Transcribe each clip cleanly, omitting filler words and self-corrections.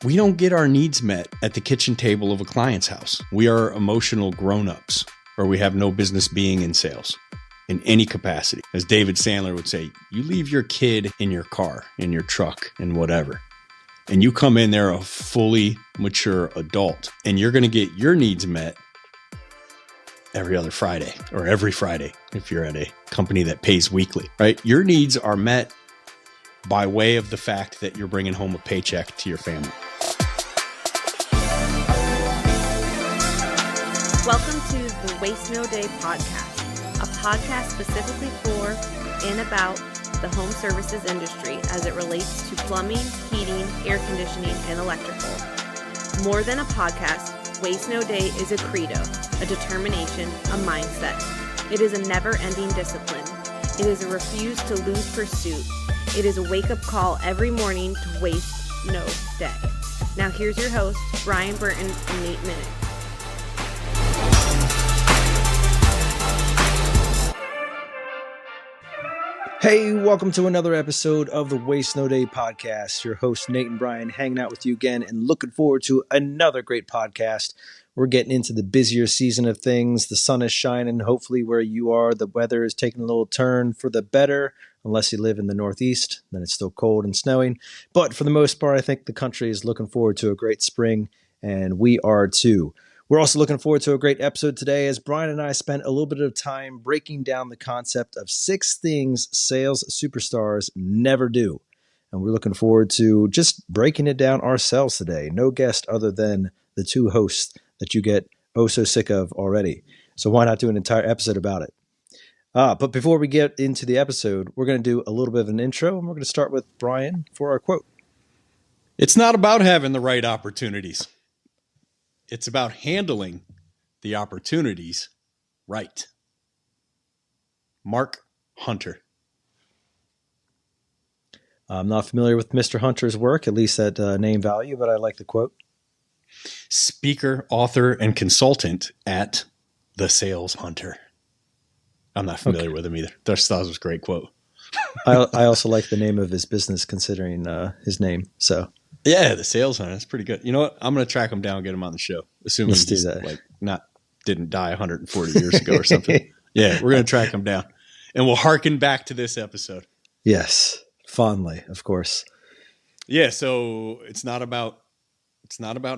We don't get our needs met at the kitchen table of a client's house. We are emotional grown-ups, or we have no business being in sales in any capacity. As David Sandler would say, you leave your kid in your car, in your truck, and whatever. And you come in there a fully mature adult, and you're going to get your needs met every other Friday or every Friday if you're at a company that pays weekly, right? Your needs are met by way of the fact that you're bringing home a paycheck to your family. Welcome to the Waste No Day podcast, a podcast specifically for and about the home services industry as it relates to plumbing, heating, air conditioning, and electrical. More than a podcast, Waste No Day is a credo, a determination, a mindset. It is a never-ending discipline. It is a refuse to lose pursuit. It is a wake-up call every morning to waste no day. Now here's your host, Brian Burton and Nate Minnick. Hey, welcome to another episode of the Waste No Day podcast. Your host, Nate and Brian, hanging out with you again and looking forward to another great podcast. We're getting into the busier season of things. The sun is shining. Hopefully where you are, the weather is taking a little turn for the better, unless you live in the Northeast. Then it's still cold and snowing. But for the most part, I think the country is looking forward to a great spring, and we are too. We're also looking forward to a great episode today as Brian and I spent a little bit of time breaking down the concept of 6 things sales superstars never do. And we're looking forward to just breaking it down ourselves today. No guest other than the 2 hosts that you get oh so sick of already. So why not do an entire episode about it? But before we get into the episode, we're going to do a little bit of an intro, and we're going to start with Brian for our quote. It's not about having the right opportunities. It's about handling the opportunities right. Mark Hunter. I'm not familiar with Mr. Hunter's work, at least at name value, but I like the quote. Speaker, author, and consultant at The Sales Hunter. I'm not familiar with him either. Just thought it was a great quote. I also like the name of his business considering his name. So yeah, The Sales Hunter. That's pretty good. You know what? I'm going to track him down and get him on the show. Assuming Let's do that. Didn't die 140 years ago or something. Yeah, we're going to track him down. And we'll hearken back to this episode. Yes, fondly, of course. Yeah, so it's not about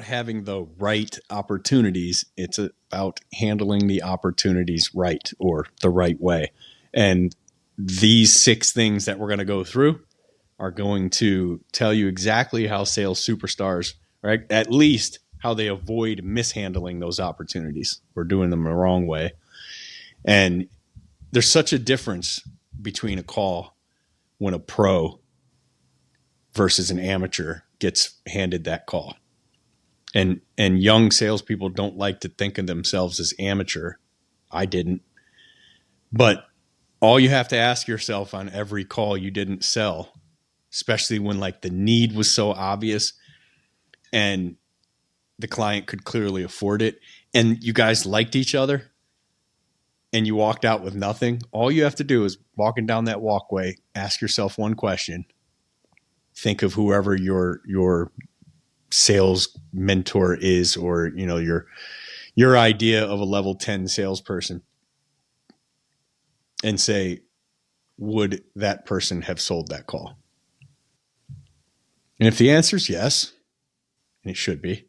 having the right opportunities. It's about handling the opportunities right, or the right way. And these 6 things that we're going to go through are going to tell you exactly how sales superstars, or at least how they avoid mishandling those opportunities or doing them the wrong way. And there's such a difference between a call when a pro versus an amateur gets handed that call. And young salespeople don't like to think of themselves as amateur. I didn't. But all you have to ask yourself on every call you didn't sell, especially when the need was so obvious and the client could clearly afford it, and you guys liked each other and you walked out with nothing, all you have to do is walking down that walkway, ask yourself one question. Think of whoever your sales mentor is, or your idea of a level 10 salesperson, and say, would that person have sold that call? And if the answer is yes, and it should be,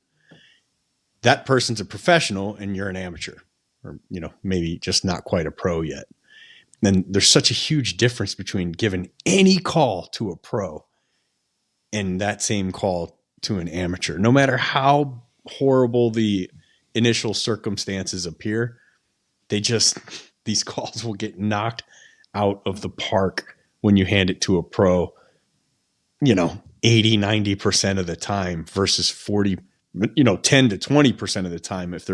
that person's a professional and you're an amateur, or maybe just not quite a pro yet. Then there's such a huge difference between giving any call to a pro and that same call to an amateur. No matter how horrible the initial circumstances appear, these calls will get knocked out of the park when you hand it to a pro, 80, 90% of the time versus 40, 10 to 20% of the time if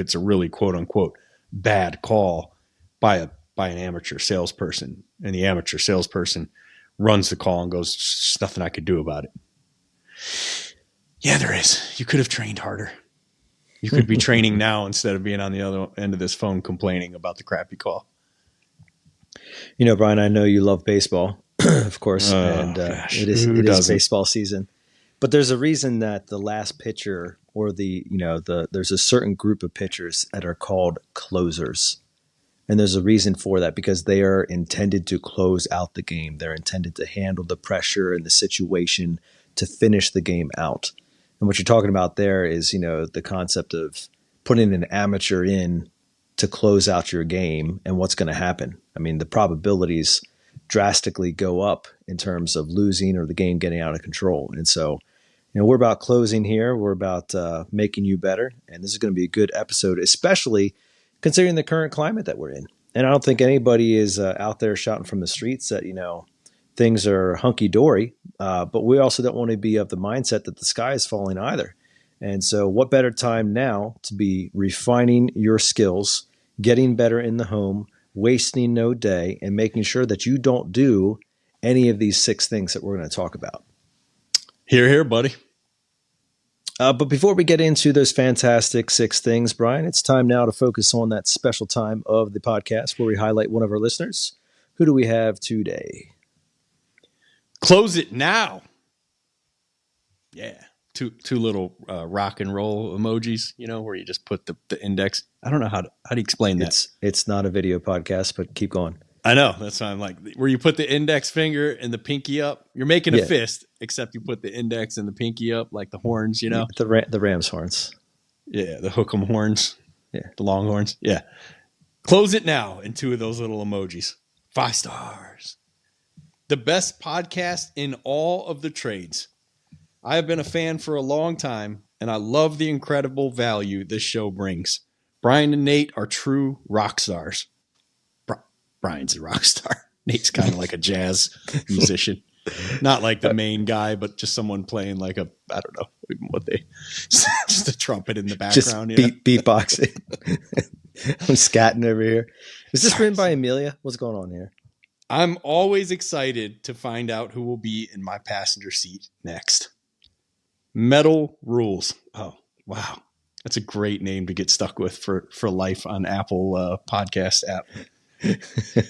it's a really quote unquote bad call by an amateur salesperson, and the amateur salesperson runs the call and goes, there's nothing I could do about it. Yeah, there is. You could have trained harder. You could be training now instead of being on the other end of this phone complaining about the crappy call. Brian, I know you love baseball, of course, and it is baseball season. But there's a reason that the last pitcher or there's a certain group of pitchers that are called closers. And there's a reason for that because they are intended to close out the game. They're intended to handle the pressure and the situation to finish the game out. And what you're talking about there is, the concept of putting an amateur in to close out your game and what's going to happen. I mean, the probabilities drastically go up in terms of losing or the game getting out of control. And so, we're about closing here. We're about making you better. And this is going to be a good episode, especially considering the current climate that we're in. And I don't think anybody is out there shouting from the streets that, things are hunky-dory. But we also don't want to be of the mindset that the sky is falling either. And so what better time now to be refining your skills, getting better in the home, wasting no day, and making sure that you don't do any of these 6 things that we're going to talk about. Hear, hear, buddy. But before we get into those fantastic 6 things, Brian, it's time now to focus on that special time of the podcast where we highlight one of our listeners. Who do we have today? Close it now. Yeah. Two little rock and roll emojis, where you just put the index. I don't know how do you explain that? It's not a video podcast, but keep going. I know. That's why I'm like, where you put the index finger and the pinky up. You're making a fist, except you put the index and the pinky up like the horns, The Rams horns. Yeah, the hook 'em horns. Yeah. The long horns. Yeah. Close it now in 2 of those little emojis. 5 stars. The best podcast in all of the trades. I have been a fan for a long time, and I love the incredible value this show brings. Brian and Nate are true rock stars. Brian's a rock star. Nate's kind of like a jazz musician. Not like the main guy, but just someone playing like I don't know what just a trumpet in the background. Just beatboxing. I'm scatting over here. Is this written by Amelia? What's going on here? I'm always excited to find out who will be in my passenger seat next. Metal Rules. Oh, wow. That's a great name to get stuck with for life on Apple podcast app.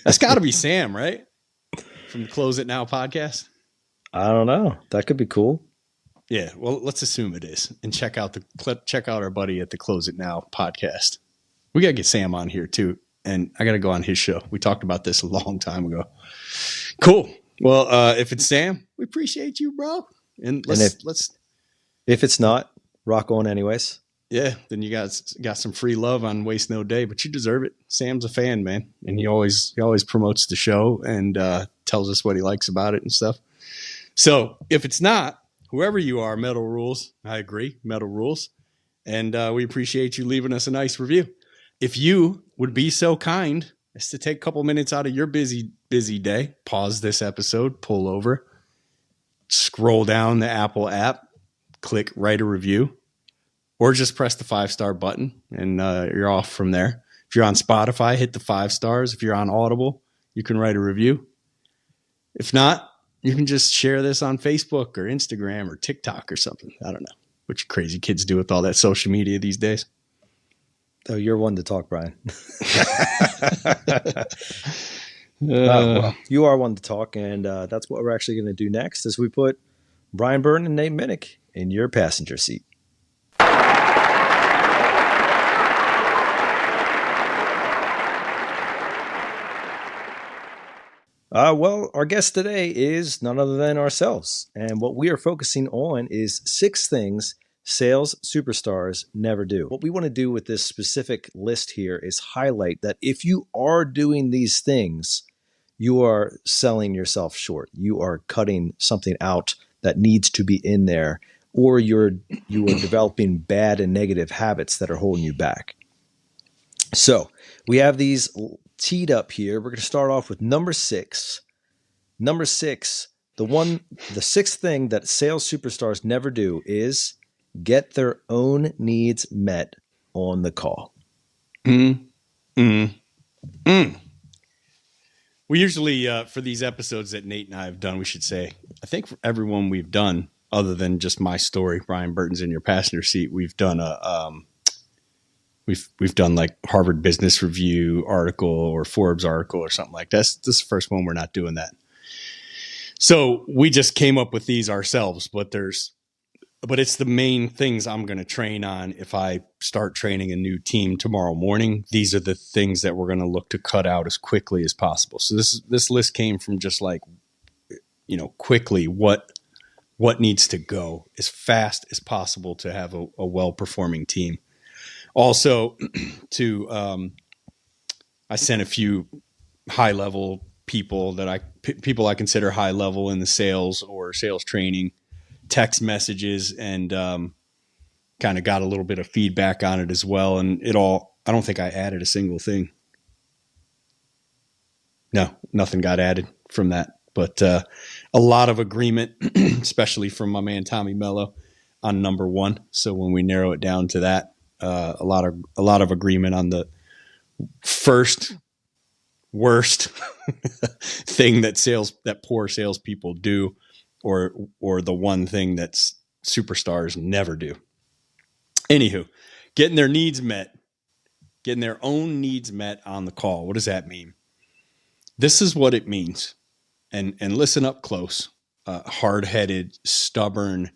That's got to be Sam, right? From the Close It Now podcast. I don't know. That could be cool. Yeah, well, let's assume it is, and check out our buddy at the Close It Now podcast. We got to get Sam on here too, and I got to go on his show. We talked about this a long time ago. Cool. Well, if it's Sam, we appreciate you, bro. And if it's not, rock on anyways. Yeah, then you guys got some free love on Waste No Day, but you deserve it. Sam's a fan, man, and he always promotes the show and tells us what he likes about it and stuff. So if it's not, whoever you are, Metal Rules, I agree, Metal Rules, and we appreciate you leaving us a nice review. If you would be so kind as to take a couple minutes out of your busy day, pause this episode, pull over, scroll down the Apple app, click write a review. Or just press the 5-star button and you're off from there. If you're on Spotify, hit the 5 stars. If you're on Audible, you can write a review. If not, you can just share this on Facebook or Instagram or TikTok or something. I don't know what you crazy kids do with all that social media these days. Oh, you're one to talk, Brian. Well, you are one to talk, and that's what we're actually going to do next as we put Brian Burton and Nate Minnick in your passenger seat. Well, our guest today is none other than ourselves. And what we are focusing on is 6 things sales superstars never do. What we want to do with this specific list here is highlight that if you are doing these things, you are selling yourself short. You are cutting something out that needs to be in there, or you are developing bad and negative habits that are holding you back. So we have these teed up here. We're going to start off with number 6. Number 6, the 6th thing that sales superstars never do is get their own needs met on the call. We usually, for these episodes that Nate and I have done, we should say, I think for everyone we've done, other than just my story, Brian Burton's in your passenger seat, we've done we've done like Harvard Business Review article or Forbes article or something like that. This is the first one we're not doing that. So we just came up with these ourselves, but there's but it's the main things I'm going to train on. If I start training a new team tomorrow morning, these are the things that we're going to look to cut out as quickly as possible. So this list came from just like, quickly what needs to go as fast as possible to have a well-performing team. Also, I sent a few high-level people people I consider high-level in the sales or sales training text messages, and kind of got a little bit of feedback on it as well. And I don't think I added a single thing. No, nothing got added from that. But a lot of agreement, especially from my man Tommy Mello on number 1. So when we narrow it down to that, a lot of agreement on the first worst thing that poor salespeople do, or the one thing that's superstars never do. Anywho, getting their needs met, getting their own needs met on the call. What does that mean? This is what it means. And listen up close. Hard-headed, stubborn,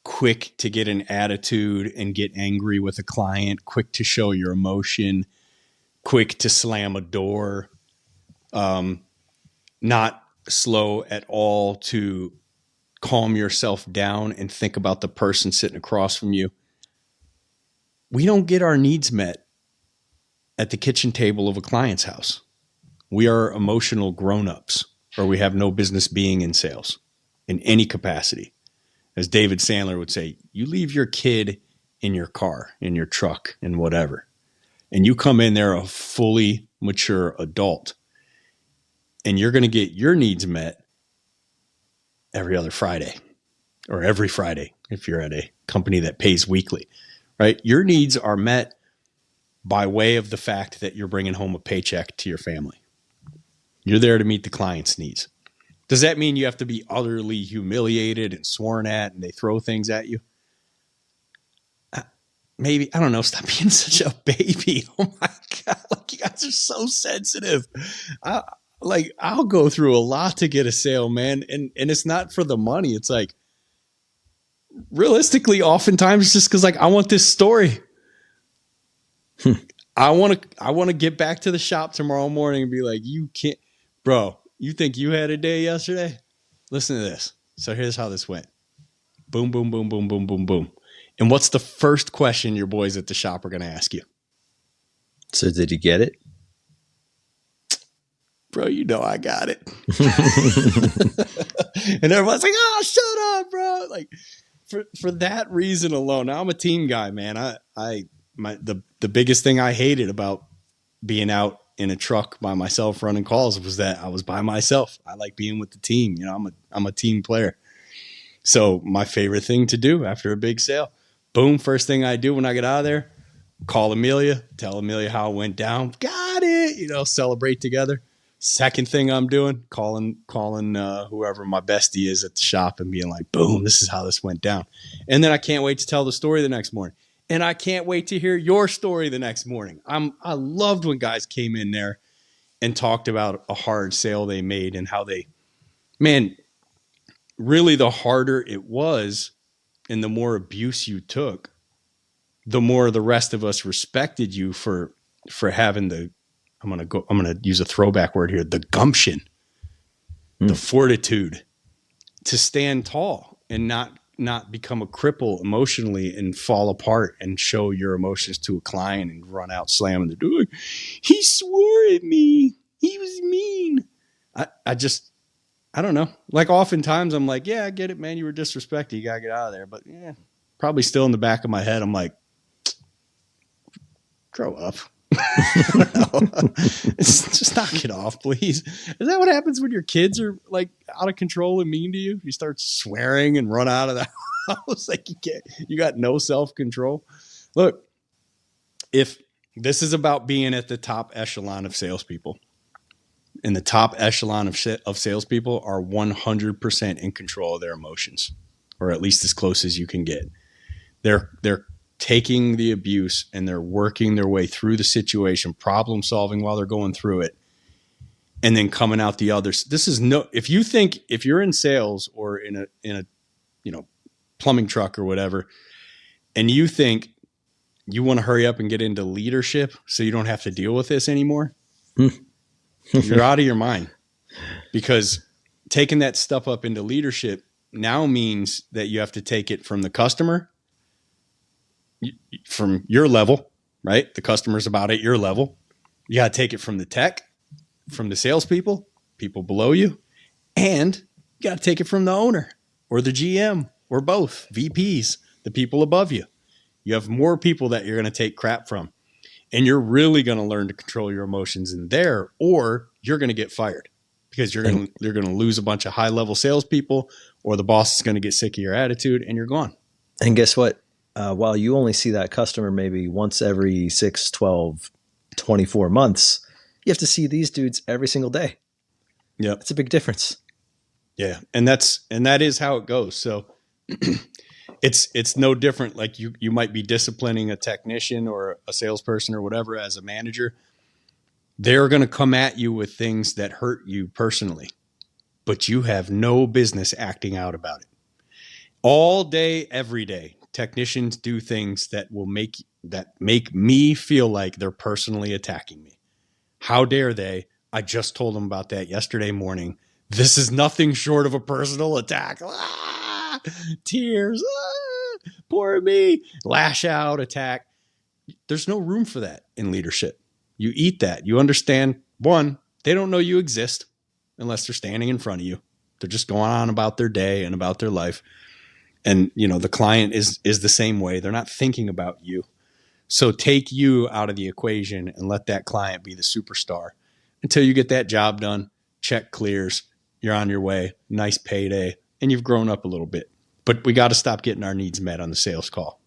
quick to get an attitude and get angry with a client, quick to show your emotion, quick to slam a door, not slow at all to calm yourself down and think about the person sitting across from you. We don't get our needs met at the kitchen table of a client's house. We are emotional grown-ups, or we have no business being in sales in any capacity. As David Sandler would say, you leave your kid in your car, in your truck, and whatever, and you come in there a fully mature adult, and you're going to get your needs met every other Friday, or every Friday if you're at a company that pays weekly, right? Your needs are met by way of the fact that you're bringing home a paycheck to your family. You're there to meet the client's needs. Does that mean you have to be utterly humiliated and sworn at and they throw things at you? Maybe, I don't know, stop being such a baby. Oh my God, like you guys are so sensitive. I'll go through a lot to get a sale, man. And it's not for the money. It's like, realistically, oftentimes it's just because like, I want this story. I want to get back to the shop tomorrow morning and be like, you can't, bro, you think you had a day yesterday? Listen to this. So here's how this went. Boom, boom, boom, boom, boom, boom, boom. And what's the first question your boys at the shop are going to ask you? So did you get it? Bro, you know I got it. And everyone's like, oh, shut up, bro. Like for that reason alone, now I'm a team guy, man. The biggest thing I hated about being out in a truck by myself running calls was that I was by myself. I like being with the team. You know, I'm a team player. So my favorite thing to do after a big sale, boom, first thing I do when I get out of there, call Amelia, tell Amelia how it went down. Got it. Celebrate together. Second thing I'm doing, calling whoever my bestie is at the shop and being like, boom, this is how this went down. And then I can't wait to tell the story the next morning. And I can't wait to hear your story the next morning. I loved when guys came in there and talked about a hard sale they made and how really the harder it was and the more abuse you took, the more the rest of us respected you for having I'm going to use a throwback word here, the gumption, the fortitude to stand tall and not become a cripple emotionally and fall apart and show your emotions to a client and run out slamming the door. He swore at me. He was mean. I don't know. Like oftentimes I'm like, yeah, I get it, man. You were disrespected. You got to get out of there. But yeah, probably still in the back of my head, I'm like, grow up. Just knock it off, please. Is that what happens when your kids are like out of control and mean to you? You start swearing and run out of the house. Like you got no self-control. Look, if this is about being at the top echelon of salespeople, and the top echelon of salespeople are 100% in control of their emotions, or at least as close as you can get. They're taking the abuse and they're working their way through the situation, problem solving while they're going through it, and then coming out the others. If you're in sales or in a plumbing truck or whatever, and you think you want to hurry up and get into leadership so you don't have to deal with this anymore, you're out of your mind, because taking that stuff up into leadership now means that you have to take it from the customer, from your level, right? The customer's about at your level. You got to take it from the tech, from the salespeople, people below you, and you got to take it from the owner or the GM or both, VPs, the people above you. You have more people that you're going to take crap from, and you're really going to learn to control your emotions in there, or you're going to get fired because you're going to lose a bunch of high level salespeople, or the boss is going to get sick of your attitude and you're gone. And guess what? While you only see that customer maybe once every 6, 12, 24 months, you have to see these dudes every single day. Yeah. It's a big difference. Yeah. And that is how it goes. So it's no different. Like you might be disciplining a technician or a salesperson or whatever as a manager. They're going to come at you with things that hurt you personally, but you have no business acting out about it. All day, every day, technicians do things that will make me feel like they're personally attacking me. How dare they? I just told them about that yesterday morning. This is nothing short of a personal attack. Ah, tears. Ah, poor me. Lash out, attack. There's no room for that in leadership. You eat that. You understand, one, they don't know you exist unless they're standing in front of you. They're just going on about their day and about their life. And, the client is the same way. They're not thinking about you. So take you out of the equation and let that client be the superstar until you get that job done. Check clears. You're on your way. Nice payday. And you've grown up a little bit. But we got to stop getting our needs met on the sales call.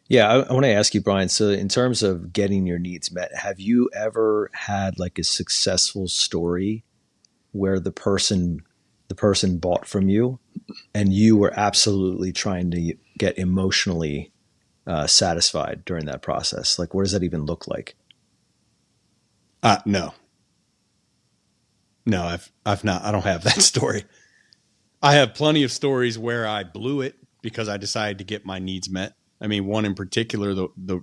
Yeah, I want to ask you, Brian, so in terms of getting your needs met, have you ever had like a successful story where the person bought from you and you were absolutely trying to get emotionally satisfied during that process? Like, what does that even look like? No, I've not. I don't have that story. I have plenty of stories where I blew it because I decided to get my needs met. I mean, one in particular, the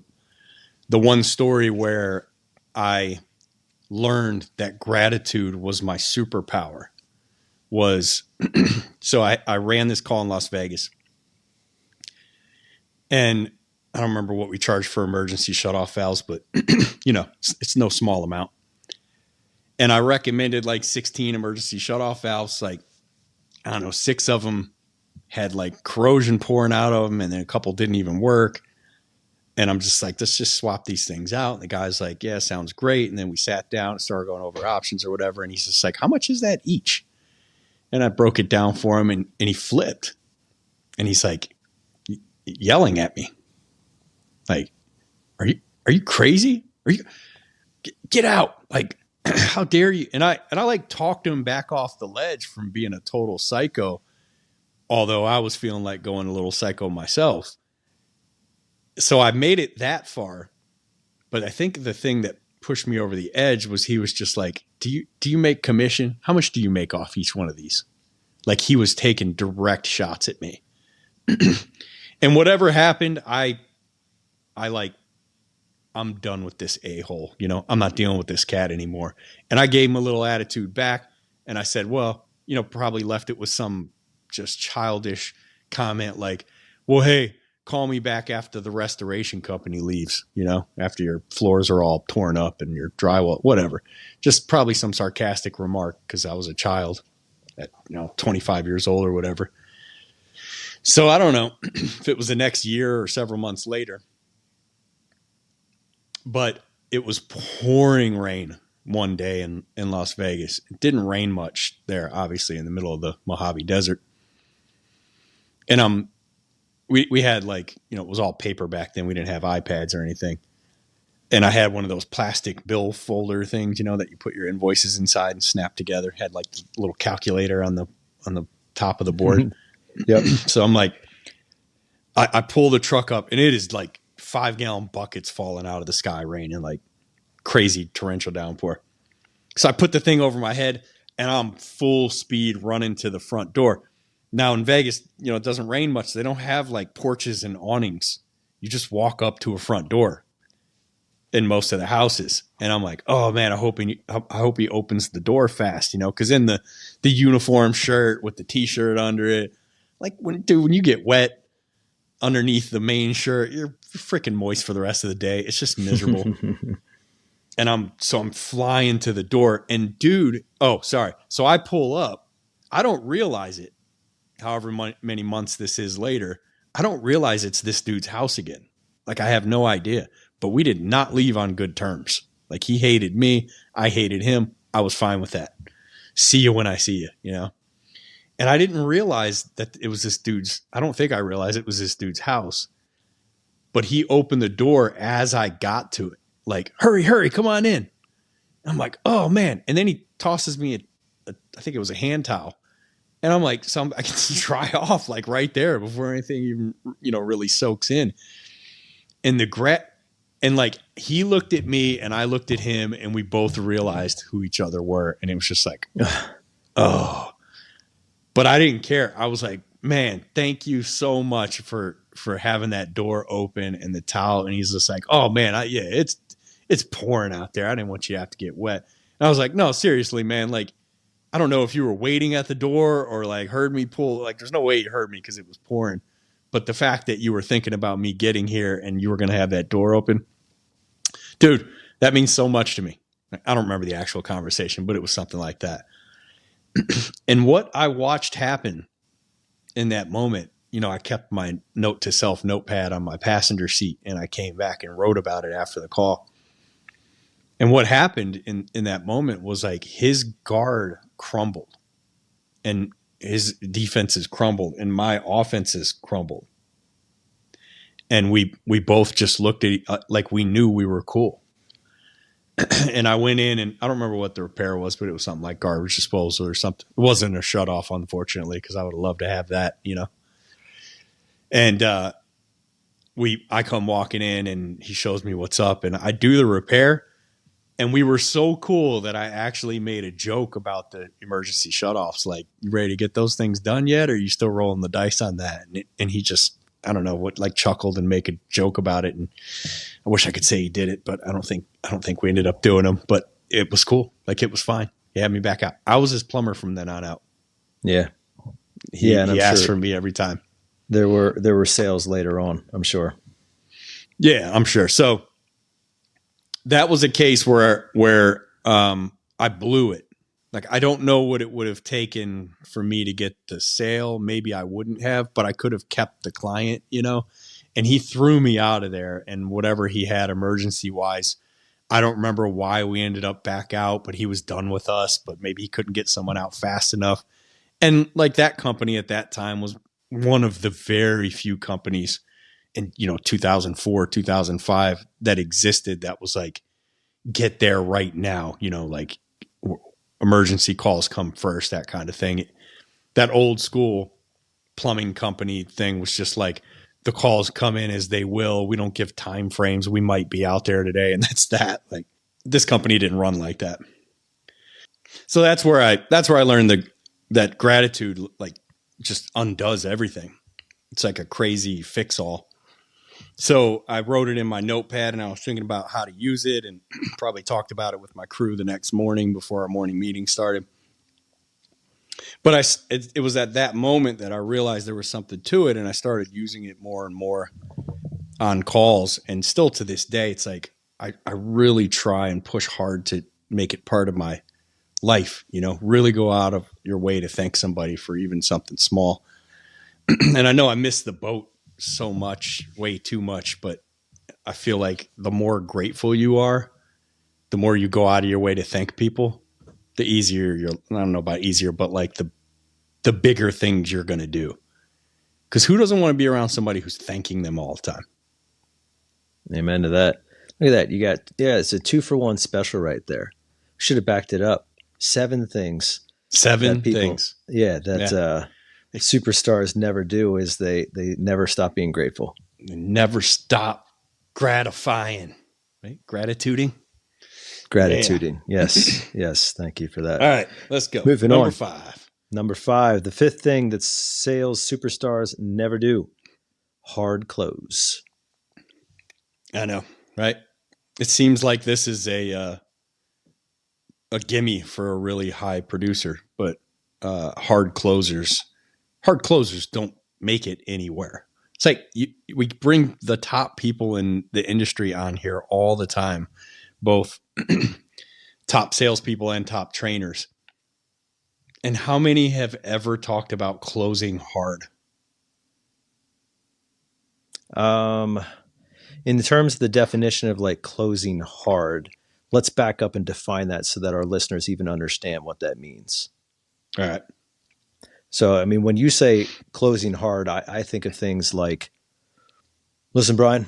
one story where I learned that gratitude was my superpower was, so I ran this call in Las Vegas, and I don't remember what we charged for emergency shutoff valves, but it's no small amount. And I recommended like 16 emergency shutoff valves. Like, I don't know, 6 of them had like corrosion pouring out of them, and then a couple didn't even work. And I'm just like, let's just swap these things out. And the guy's like, yeah, sounds great. And then we sat down and started going over options or whatever. And he's just like, how much is that each? And I broke it down for him, and he flipped. And he's like yelling at me. Like, are you crazy? Get out. Like, how dare you? And I like talked him back off the ledge from being a total psycho, although I was feeling like going a little psycho myself. So I made it that far. But I think the thing that pushed me over the edge was he was just like, do you make commission? How much do you make off each one of these? Like, he was taking direct shots at me. And whatever happened, I'm done with this a-hole. I'm not dealing with this cat anymore. And I gave him a little attitude back. And I said, well, probably left it with some just childish comment like, well, hey, call me back after the restoration company leaves, after your floors are all torn up and your drywall, whatever. Just probably some sarcastic remark because I was a child at 25 years old or whatever. So I don't know if it was the next year or several months later, but it was pouring rain one day in Las Vegas. It didn't rain much there, obviously, in the middle of the Mojave Desert. And we had it was all paper back then. We didn't have iPads or anything. And I had one of those plastic bill folder things, that you put your invoices inside and snap together. Had like a little calculator on the top of the board. Yep. So I'm like, I pull the truck up, and it is like 5-gallon buckets falling out of the sky, raining like crazy torrential downpour. So I put the thing over my head, and I'm full speed running to the front door. Now in Vegas, it doesn't rain much. They don't have like porches and awnings. You just walk up to a front door in most of the houses. And I'm like, oh man, I hope he opens the door fast, because in the uniform shirt with the t-shirt under it, like when you get wet underneath the main shirt, you're freaking moist for the rest of the day. It's just miserable. And I'm flying to the door, and so I pull up. I don't realize it. However many months this is later, I don't realize it's this dude's house again. Like, I have no idea. But we did not leave on good terms. Like, he hated me. I hated him. I was fine with that. See you when I see you, And I didn't realize that it was this dude's. I don't think I realized it was this dude's house. But he opened the door as I got to it. Like, hurry, come on in. I'm like, oh, man. And then he tosses me I think it was a hand towel. And I'm like, I can dry off like right there before anything even, really soaks in. And and like, he looked at me and I looked at him, and we both realized who each other were. And it was just like, oh, but I didn't care. I was like, man, thank you so much for having that door open and the towel. And he's just like, oh man, it's pouring out there. I didn't want you to have to get wet. And I was like, no, seriously, man. Like, I don't know if you were waiting at the door or like heard me pull. Like, there's no way you heard me because it was pouring. But the fact that you were thinking about me getting here and you were going to have that door open, dude, that means so much to me. I don't remember the actual conversation, but it was something like that. And what I watched happen in that moment, I kept my note to self notepad on my passenger seat, and I came back and wrote about it after the call. And what happened in that moment was like his guard crumbled and his defenses crumbled and my offenses crumbled. And we both just looked at it like we knew we were cool. And I went in, and I don't remember what the repair was, but it was something like garbage disposal or something. It wasn't a shut off, unfortunately, because I would have loved to have that, And I come walking in, and he shows me what's up, and I do the repair. And we were so cool that I actually made a joke about the emergency shutoffs. Like, you ready to get those things done yet? Or are you still rolling the dice on that? And he just, I don't know what, like chuckled and make a joke about it. And I wish I could say he did it, but I don't think we ended up doing them, but it was cool. Like, it was fine. He had me back out. I was his plumber from then on out. Yeah. He asked for me every time. There were sales later on, I'm sure. Yeah, I'm sure. So that was a case where I blew it. Like, I don't know what it would have taken for me to get the sale. Maybe I wouldn't have, but I could have kept the client, and he threw me out of there. And whatever he had emergency wise, I don't remember why we ended up back out, but he was done with us, but maybe he couldn't get someone out fast enough. And like, that company at that time was one of the very few companies in 2004, 2005 that existed that was like, get there right now, like emergency calls come first, that kind of thing. That old school plumbing company thing was just like, the calls come in as they will. We don't give time frames. We might be out there today, and that's that. Like, this company didn't run like that. So that's where I learned that gratitude like just undoes everything. It's like a crazy fix all. So I wrote it in my notepad, and I was thinking about how to use it, and probably talked about it with my crew the next morning before our morning meeting started. But it was at that moment that I realized there was something to it, and I started using it more and more on calls. And still to this day, it's like I really try and push hard to make it part of my life, really go out of your way to thank somebody for even something small. And I know I missed the boat so much, way too much, but I feel like the more grateful you are, the more you go out of your way to thank people, the easier I don't know about easier, but like the bigger things you're going to do. Because who doesn't want to be around somebody who's thanking them all the time? Amen to that. Look at that. It's a 2-for-1 special right there. Should have backed it up. 7 things. 7 things. Yeah. Superstars never do is they never stop being grateful. They never stop gratifying, right? Gratituding. Yeah. Yes. Thank you for that. All right, let's go. Moving Number on. 5. Number 5, the fifth thing that sales superstars never do: hard close. I know, right? It seems like this is a gimme for a really high producer, but hard closers don't make it anywhere. It's like we bring the top people in the industry on here all the time, both top salespeople and top trainers. And how many have ever talked about closing hard? In terms of the definition of like closing hard, let's back up and define that so that our listeners even understand what that means. All right. So, I mean, when you say closing hard, I think of things like, listen, Brian,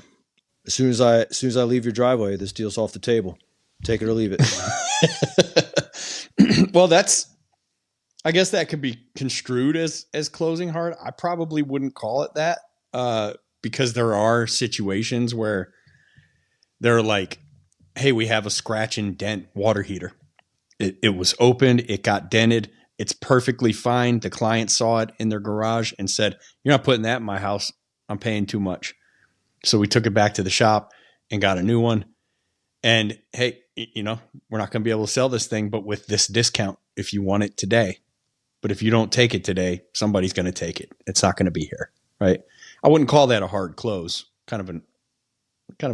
as soon as I leave your driveway, this deal's off the table. Take it or leave it. Well, I guess that could be construed as closing hard. I probably wouldn't call it that, because there are situations where they're like, hey, we have a scratch and dent water heater. It was opened. It got dented. It's perfectly fine. The client saw it in their garage and said, you're not putting that in my house. I'm paying too much. So we took it back to the shop and got a new one. And hey, we're not going to be able to sell this thing, but with this discount, if you want it today. But if you don't take it today, somebody's going to take it. It's not going to be here, right? I wouldn't call that a hard close, kind of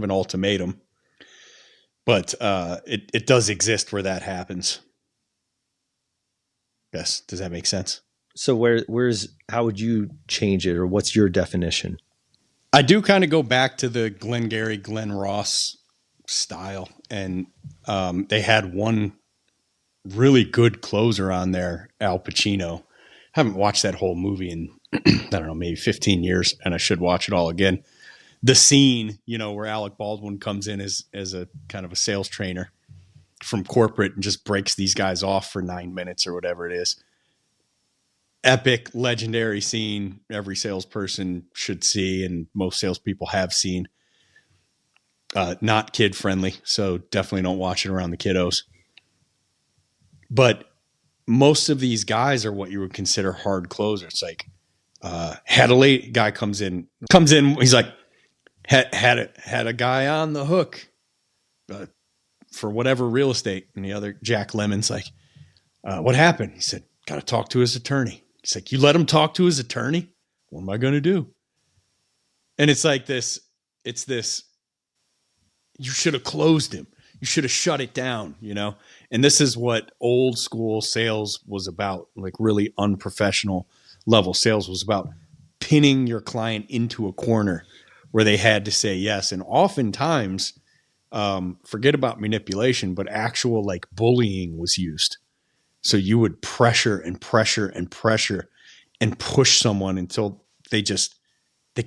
an ultimatum. But it does exist where that happens. Yes. Does that make sense? So how would you change it, or what's your definition? I do kind of go back to the Glengarry, Glen Ross style. And they had one really good closer on there, Al Pacino. I haven't watched that whole movie in, I don't know, maybe 15 years, and I should watch it all again. The scene, where Alec Baldwin comes in as a kind of a sales trainer from corporate and just breaks these guys off for 9 minutes or whatever it is. Epic, legendary scene every salesperson should see, and most salespeople have seen. Not kid friendly, so definitely don't watch it around the kiddos. But most of these guys are what you would consider hard closers. It's like, had a late guy comes in, he's like, had a guy on the hook for whatever real estate. And the other Jack Lemon's like, what happened? He said, got to talk to his attorney. He's like, you let him talk to his attorney? What am I going to do? And it's like this, you should have closed him. You should have shut it down, And this is what old school sales was about, like really unprofessional level sales was about, pinning your client into a corner where they had to say yes. And oftentimes, forget about manipulation, but actual like bullying was used. So you would pressure and pressure and pressure and push someone until they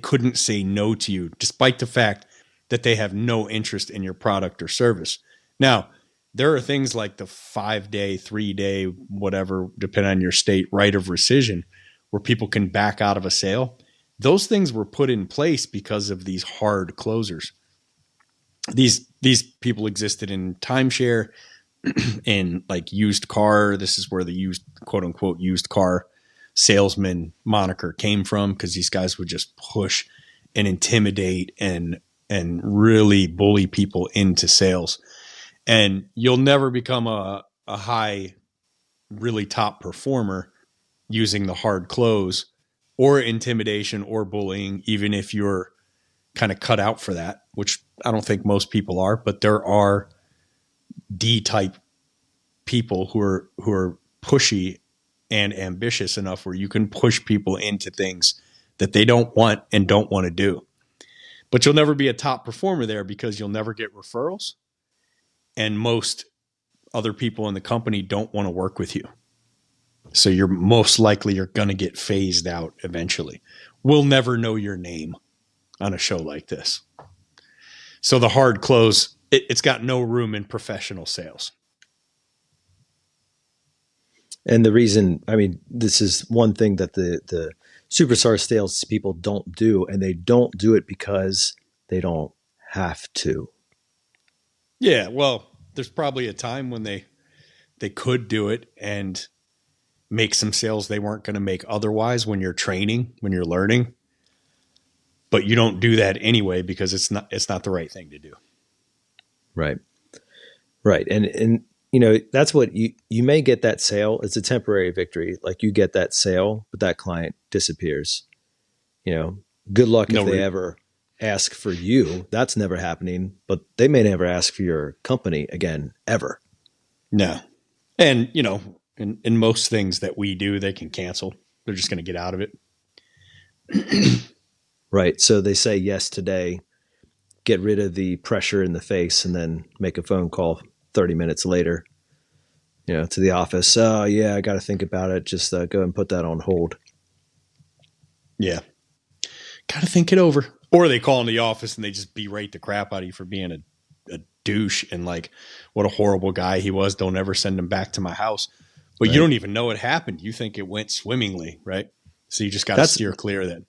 couldn't say no to you, despite the fact that they have no interest in your product or service. Now, there are things like the 5-day, 3-day, whatever, depending on your state, right of rescission, where people can back out of a sale. Those things were put in place because of these hard closers. These people existed in timeshare, in like used car. This is where the used, quote unquote, used car salesman moniker came from, because these guys would just push and intimidate and really bully people into sales. And you'll never become a high, really top performer using the hard close or intimidation or bullying, even if you're kind of cut out for that, which I don't think most people are, but there are D-type people who are pushy and ambitious enough where you can push people into things that they don't want and don't want to do. But you'll never be a top performer there because you'll never get referrals. And most other people in the company don't want to work with you. So you're most likely going to get phased out eventually. We'll never know your name on a show like this. So the hard close, it's got no room in professional sales. And the reason, this is one thing that the superstar sales people don't do, and they don't do it because they don't have to. Yeah, well, there's probably a time when they could do it, and make some sales they weren't going to make otherwise when you're training, when you're learning. But you don't do that anyway because it's not the right thing to do. Right. Right. And that's what you may get that sale. It's a temporary victory. Like you get that sale, but that client disappears. Good luck if they ever ask for you. That's never happening, but they may never ask for your company again, ever. No. And, in most things that we do, they can cancel. They're just going to get out of it. Right. So they say yes today, get rid of the pressure in the face, and then make a phone call 30 minutes later, to the office. Oh, yeah, I got to think about it. Just go and put that on hold. Yeah. Got to think it over. Or they call in the office and they just berate the crap out of you for being a douche and like what a horrible guy he was. Don't ever send him back to my house. But you don't even know it happened. You think it went swimmingly, right? So you just got to steer clear of that.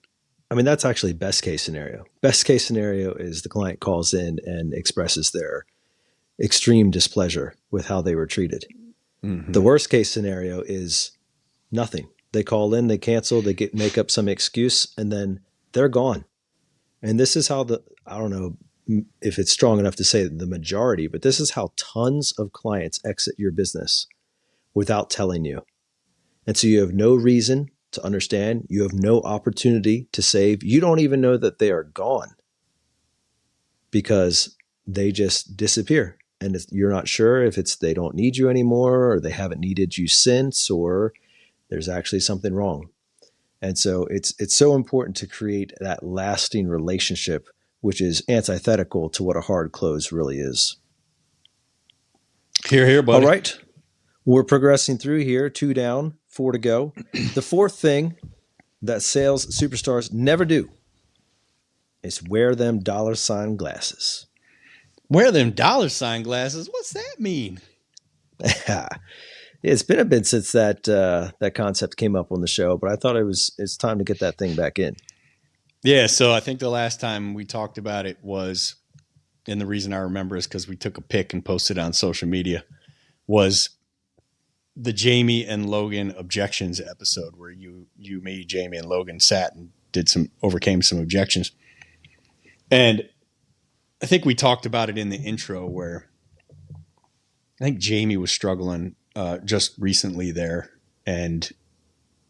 I mean, that's actually best case scenario. Best case scenario is the client calls in and expresses their extreme displeasure with how they were treated. Mm-hmm. The worst case scenario is nothing. They call in, they cancel, they make up some excuse, and then they're gone. And this is how I don't know if it's strong enough to say the majority, but this is how tons of clients exit your business without telling you. And so you have no reason to understand. You have no opportunity to save. You don't even know that they are gone because they just disappear. And you're not sure if it's they don't need you anymore or they haven't needed you since or there's actually something wrong. And so it's so important to create that lasting relationship, which is antithetical to what a hard close really is. Here, buddy. All right. We're progressing through here. 2 down, 4 to go. The fourth thing that sales superstars never do is wear them $ glasses. Wear them $ glasses? What's that mean? It's been a bit since that concept came up on the show, but I thought it's time to get that thing back in. Yeah, so I think the last time we talked about it was, and the reason I remember is because we took a pic and posted it on social media, was the Jamie and Logan objections episode where me, Jamie, and Logan sat and overcame some objections. And I think we talked about it in the intro where I think Jamie was struggling just recently there, and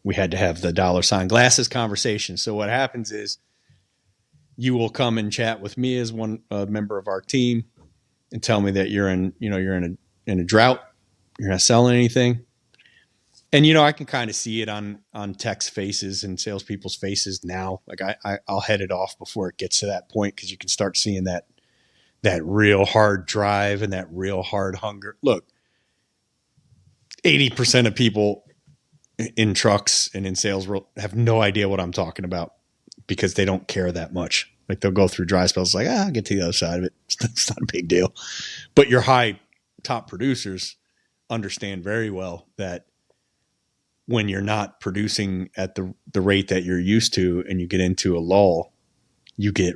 we had to have the $ glasses conversation. So what happens is you will come and chat with me as one member of our team and tell me that you're in a drought. You're not selling anything. And, I can kind of see it on tech's faces and salespeople's faces now. Like I'll head it off before it gets to that point because you can start seeing that real hard drive and that real hard hunger. Look, 80% of people in trucks and in sales world have no idea what I'm talking about because they don't care that much. Like they'll go through dry spells like, I'll get to the other side of it. It's not a big deal. But your high top producers understand very well that when you're not producing at the rate that you're used to and you get into a lull, you get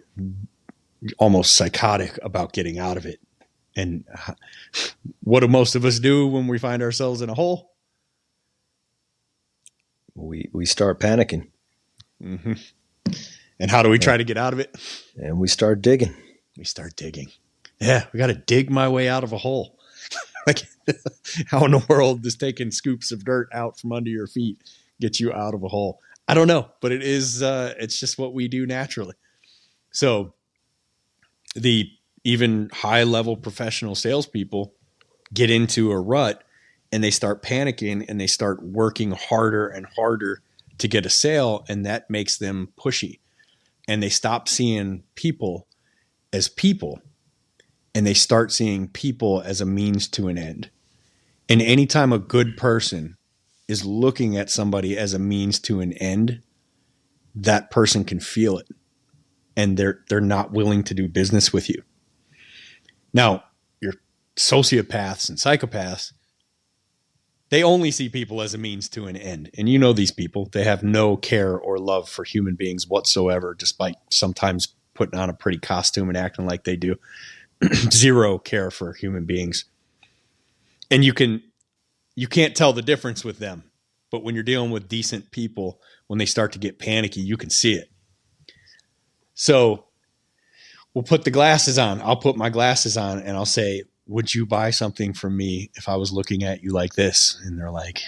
almost psychotic about getting out of it. And what do most of us do when we find ourselves in a hole? We start panicking. Mm-hmm. And how do we try to get out of it? And we start digging. Yeah, we got to dig my way out of a hole. Like, how in the world does taking scoops of dirt out from under your feet get you out of a hole? I don't know, but it's just what we do naturally. So the even high level professional salespeople get into a rut and they start panicking and they start working harder and harder to get a sale. And that makes them pushy, and they stop seeing people as people. And they start seeing people as a means to an end. And anytime a good person is looking at somebody as a means to an end, that person can feel it. And they're not willing to do business with you. Now, your sociopaths and psychopaths, they only see people as a means to an end. And you know these people, they have no care or love for human beings whatsoever, despite sometimes putting on a pretty costume and acting like they do. Zero care for human beings. And you can't tell the difference with them But when you're dealing with decent people, when they start to get panicky, you can see it. So we'll put the glasses on. I'll put my glasses on and I'll say, would you buy something from me if I was looking at you like this? And they're like,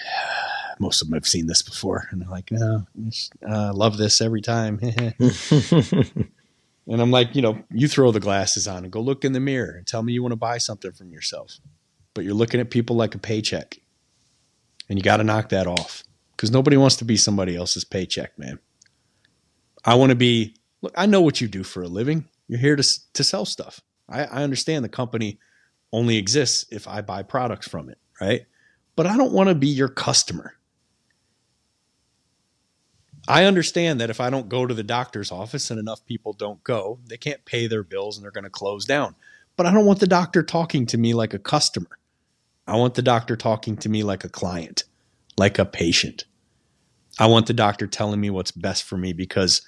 most of them have seen this before. And they're like, no, I love this every time. And I'm like, you throw the glasses on and go look in the mirror and tell me you want to buy something from yourself. But you're looking at people like a paycheck. And you got to knock that off because nobody wants to be somebody else's paycheck, man. I want to be, look, I know what you do for a living. You're here to sell stuff. I understand the company only exists if I buy products from it, right? But I don't want to be your customer. I understand that if I don't go to the doctor's office and enough people don't go, they can't pay their bills and they're going to close down. But I don't want the doctor talking to me like a customer. I want the doctor talking to me like a client, like a patient. I want the doctor telling me what's best for me because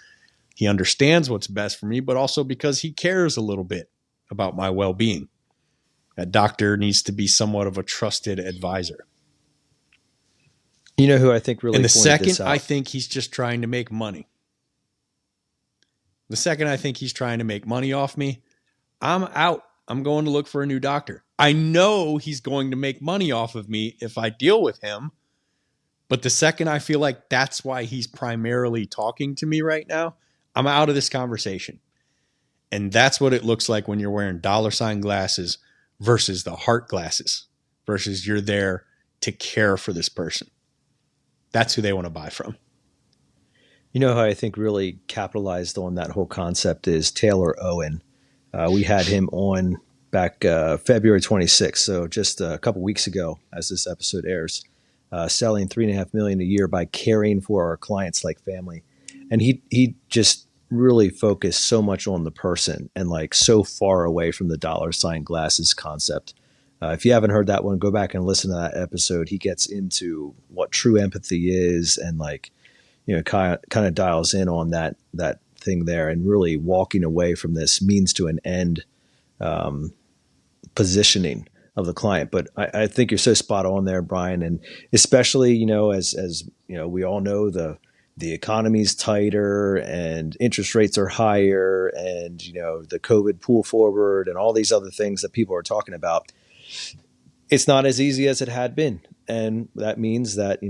he understands what's best for me, but also because he cares a little bit about my well-being. That doctor needs to be somewhat of a trusted advisor. You know who I think really and the pointed this second out? I think he's just trying to make money. The second I think he's trying to make money off me, I'm out. I'm going to look for a new doctor. I know he's going to make money off of me if I deal with him. But the second I feel like that's why he's primarily talking to me right now, I'm out of this conversation. And that's what it looks like when you're wearing $ glasses versus the heart glasses, versus you're there to care for this person. That's who they want to buy from. You know who I think really capitalized on that whole concept is Taylor Owen. We had him on back February 26th, so just a couple weeks ago as this episode airs, selling $3.5 million a year by caring for our clients like family. And he just really focused so much on the person and like so far away from the $ glasses concept. If you haven't heard that one, go back and listen to that episode. He gets into what true empathy is and like, kind of dials in on that thing there and really walking away from this means to an end positioning of the client. But I think you're so spot on there, Brian. And especially, as we all know, the economy's tighter and interest rates are higher and, the COVID pull forward and all these other things that people are talking about. It's not as easy as it had been. And that means that,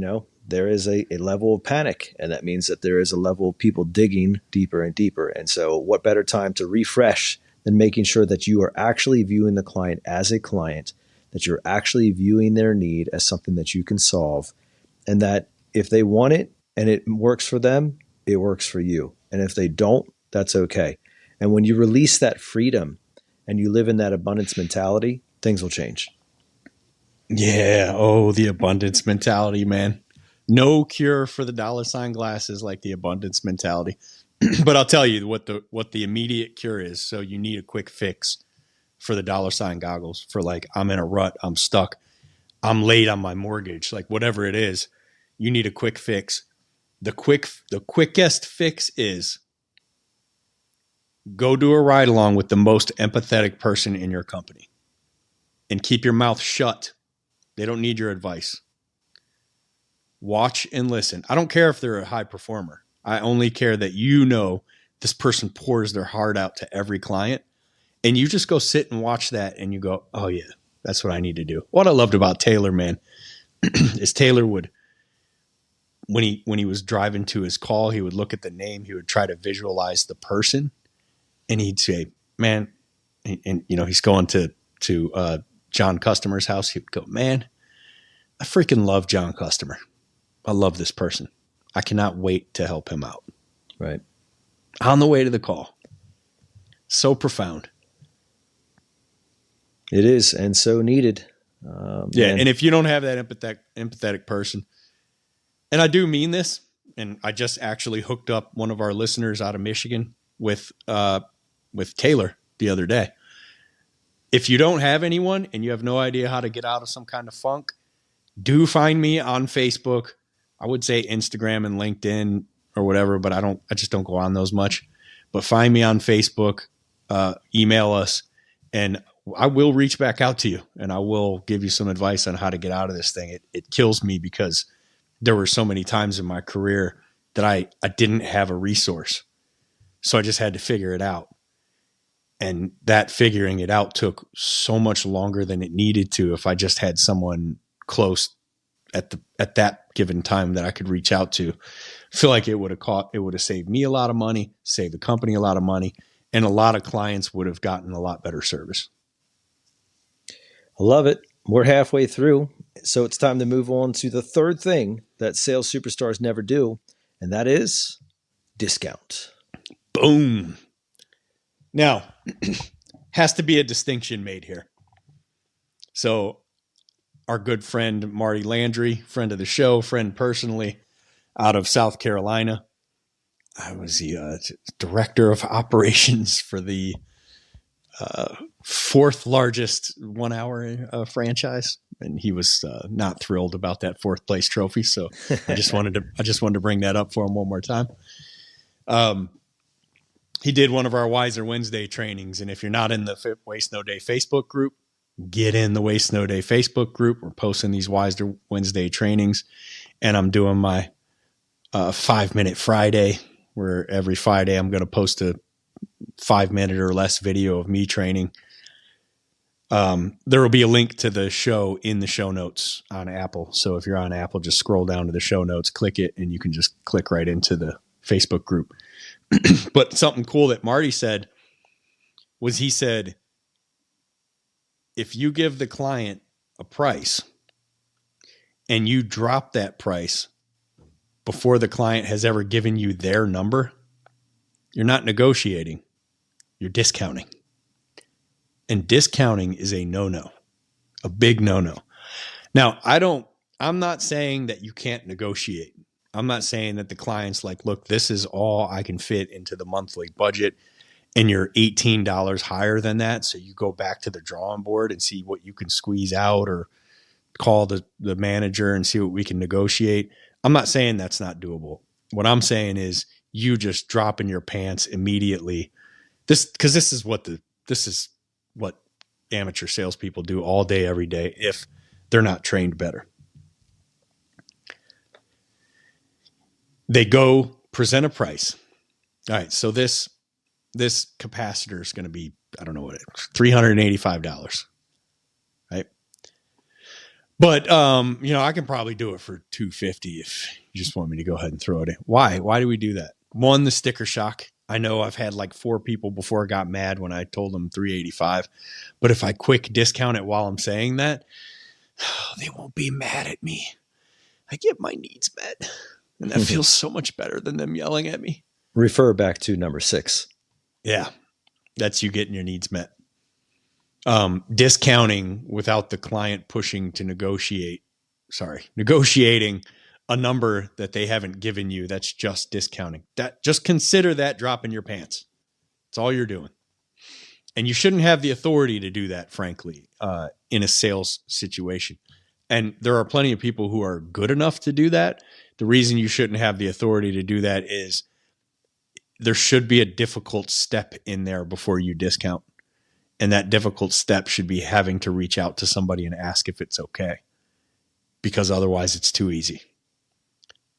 there is a level of panic, and that means that there is a level of people digging deeper and deeper. And so what better time to refresh than making sure that you are actually viewing the client as a client, that you're actually viewing their need as something that you can solve, and that if they want it and it works for them, it works for you. And if they don't, that's okay. And when you release that freedom and you live in that abundance mentality, things will change. Yeah. Oh, the abundance mentality, man. No cure for the $ glasses like the abundance mentality. But I'll tell you what the immediate cure is. So you need a quick fix for the $ goggles for like, I'm in a rut, I'm stuck, I'm late on my mortgage, like whatever it is, you need a quick fix. The quickest fix is go do a ride along with the most empathetic person in your company and keep your mouth shut. They don't need your advice. Watch and listen. I don't care if they're a high performer. I only care that this person pours their heart out to every client. And you just go sit and watch that and you go, oh yeah, that's what I need to do. What I loved about Taylor, man, is Taylor would, when he was driving to his call, he would look at the name, he would try to visualize the person, and he'd say, man, and he's going to John Customer's house. He would go, man, I freaking love John Customer. I love this person. I cannot wait to help him out. Right. On the way to the call. So profound. It is, and so needed. Yeah, and if you don't have that empathetic person, and I do mean this, and I just actually hooked up one of our listeners out of Michigan with Taylor the other day. If you don't have anyone and you have no idea how to get out of some kind of funk, do find me on Facebook. I would say Instagram and LinkedIn or whatever, but I just don't go on those much. But find me on Facebook, email us, and I will reach back out to you and I will give you some advice on how to get out of this thing. It kills me because there were so many times in my career that I didn't have a resource. So I just had to figure it out. And that figuring it out took so much longer than it needed to if I just had someone close at that given time that I could reach out to. I feel like it would have saved me a lot of money, saved the company a lot of money, and a lot of clients would have gotten a lot better service. I love it. We're halfway through, so it's time to move on to the third thing that sales superstars never do, and that is discount. Boom. Now, has to be a distinction made here. So our good friend Marty Landry, friend of the show, friend personally, out of South Carolina. I was the director of operations for the fourth largest 1 hour franchise. And he was not thrilled about that fourth place trophy. So I just wanted to bring that up for him one more time. He did one of our Wiser Wednesday trainings. And if you're not in the Waste No Day Facebook group, get in the Waste No Day Facebook group. We're posting these Wiser Wednesday trainings, and I'm doing my 5-minute Friday, where every Friday I'm going to post a 5-minute or less video of me training. There will be a link to the show in the show notes on Apple. So if you're on Apple, just scroll down to the show notes, click it, and you can just click right into the Facebook group. But something cool that Marty said was, he said, if you give the client a price and you drop that price before the client has ever given you their number, you're not negotiating, you're discounting. And discounting is a no-no, a big no-no. Now, I'm not saying that you can't negotiate. I'm not saying that the client's like, look, this is all I can fit into the monthly budget, and you're $18 higher than that. So you go back to the drawing board and see what you can squeeze out, or call the manager and see what we can negotiate. I'm not saying that's not doable. What I'm saying is you just drop in your pants immediately. This is what amateur salespeople do all day, every day, if they're not trained better. They go present a price. All right. So this capacitor is going to be, I don't know what it is, $385. Right. But, I can probably do it for $250 if you just want me to go ahead and throw it in. Why do we do that? One, the sticker shock. I know I've had like 4 people before got mad when I told them $385, but if I quick discount it while I'm saying that, they won't be mad at me. I get my needs met, and that feels so much better than them yelling at me. Refer back to number 6. Yeah, that's you getting your needs met. Discounting without the client pushing to negotiating a number that they haven't given you, that's just discounting. Just consider that drop in your pants. That's all you're doing. And you shouldn't have the authority to do that, frankly, in a sales situation. And there are plenty of people who are good enough to do that. The reason you shouldn't have the authority to do that is there should be a difficult step in there before you discount. And that difficult step should be having to reach out to somebody and ask if it's okay, because otherwise it's too easy.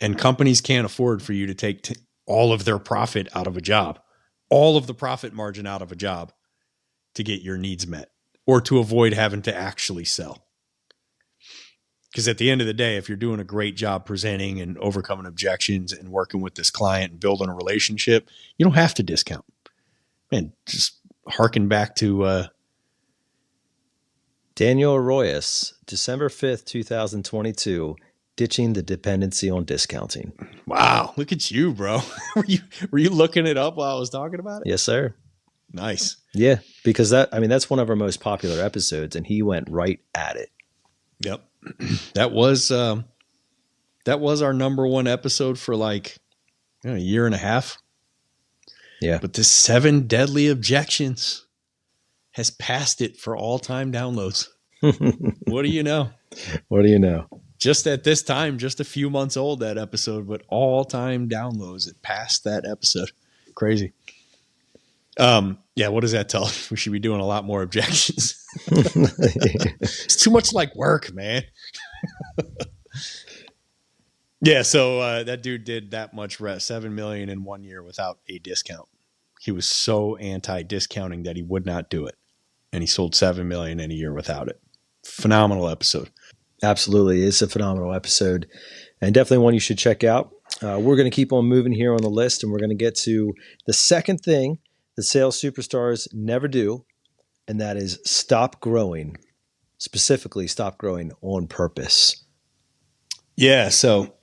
And companies can't afford for you to take all of their profit out of a job, all of the profit margin out of a job to get your needs met, or to avoid having to actually sell. Because at the end of the day, if you're doing a great job presenting and overcoming objections and working with this client and building a relationship, you don't have to discount. Man, just harken back to Daniel Arroyas, December 5th, 2022, ditching the dependency on discounting. Wow, look at you, bro. Were you looking it up while I was talking about it? Yes, sir. Nice. Yeah, because that's one of our most popular episodes, and he went right at it. Yep. That was our number one episode for like a year and a half. Yeah. But the 7 deadly objections has passed it for all-time downloads. What do you know? What do you know? Just at this time, just a few months old, that episode, but all-time downloads. It passed that episode. Crazy. Yeah, what does that tell us? We should be doing a lot more objections. It's too much like work, man. Yeah, so that dude did that much 7 million in 1 year without a discount. He was so anti-discounting that he would not do it, and he sold 7 million in a year without it. Phenomenal episode. Absolutely, it's a phenomenal episode, and definitely one you should check out. We're going to keep on moving here on the list, and we're going to get to the second thing that sales superstars never do, and that is stop growing. Specifically, stop growing on purpose. Yeah, so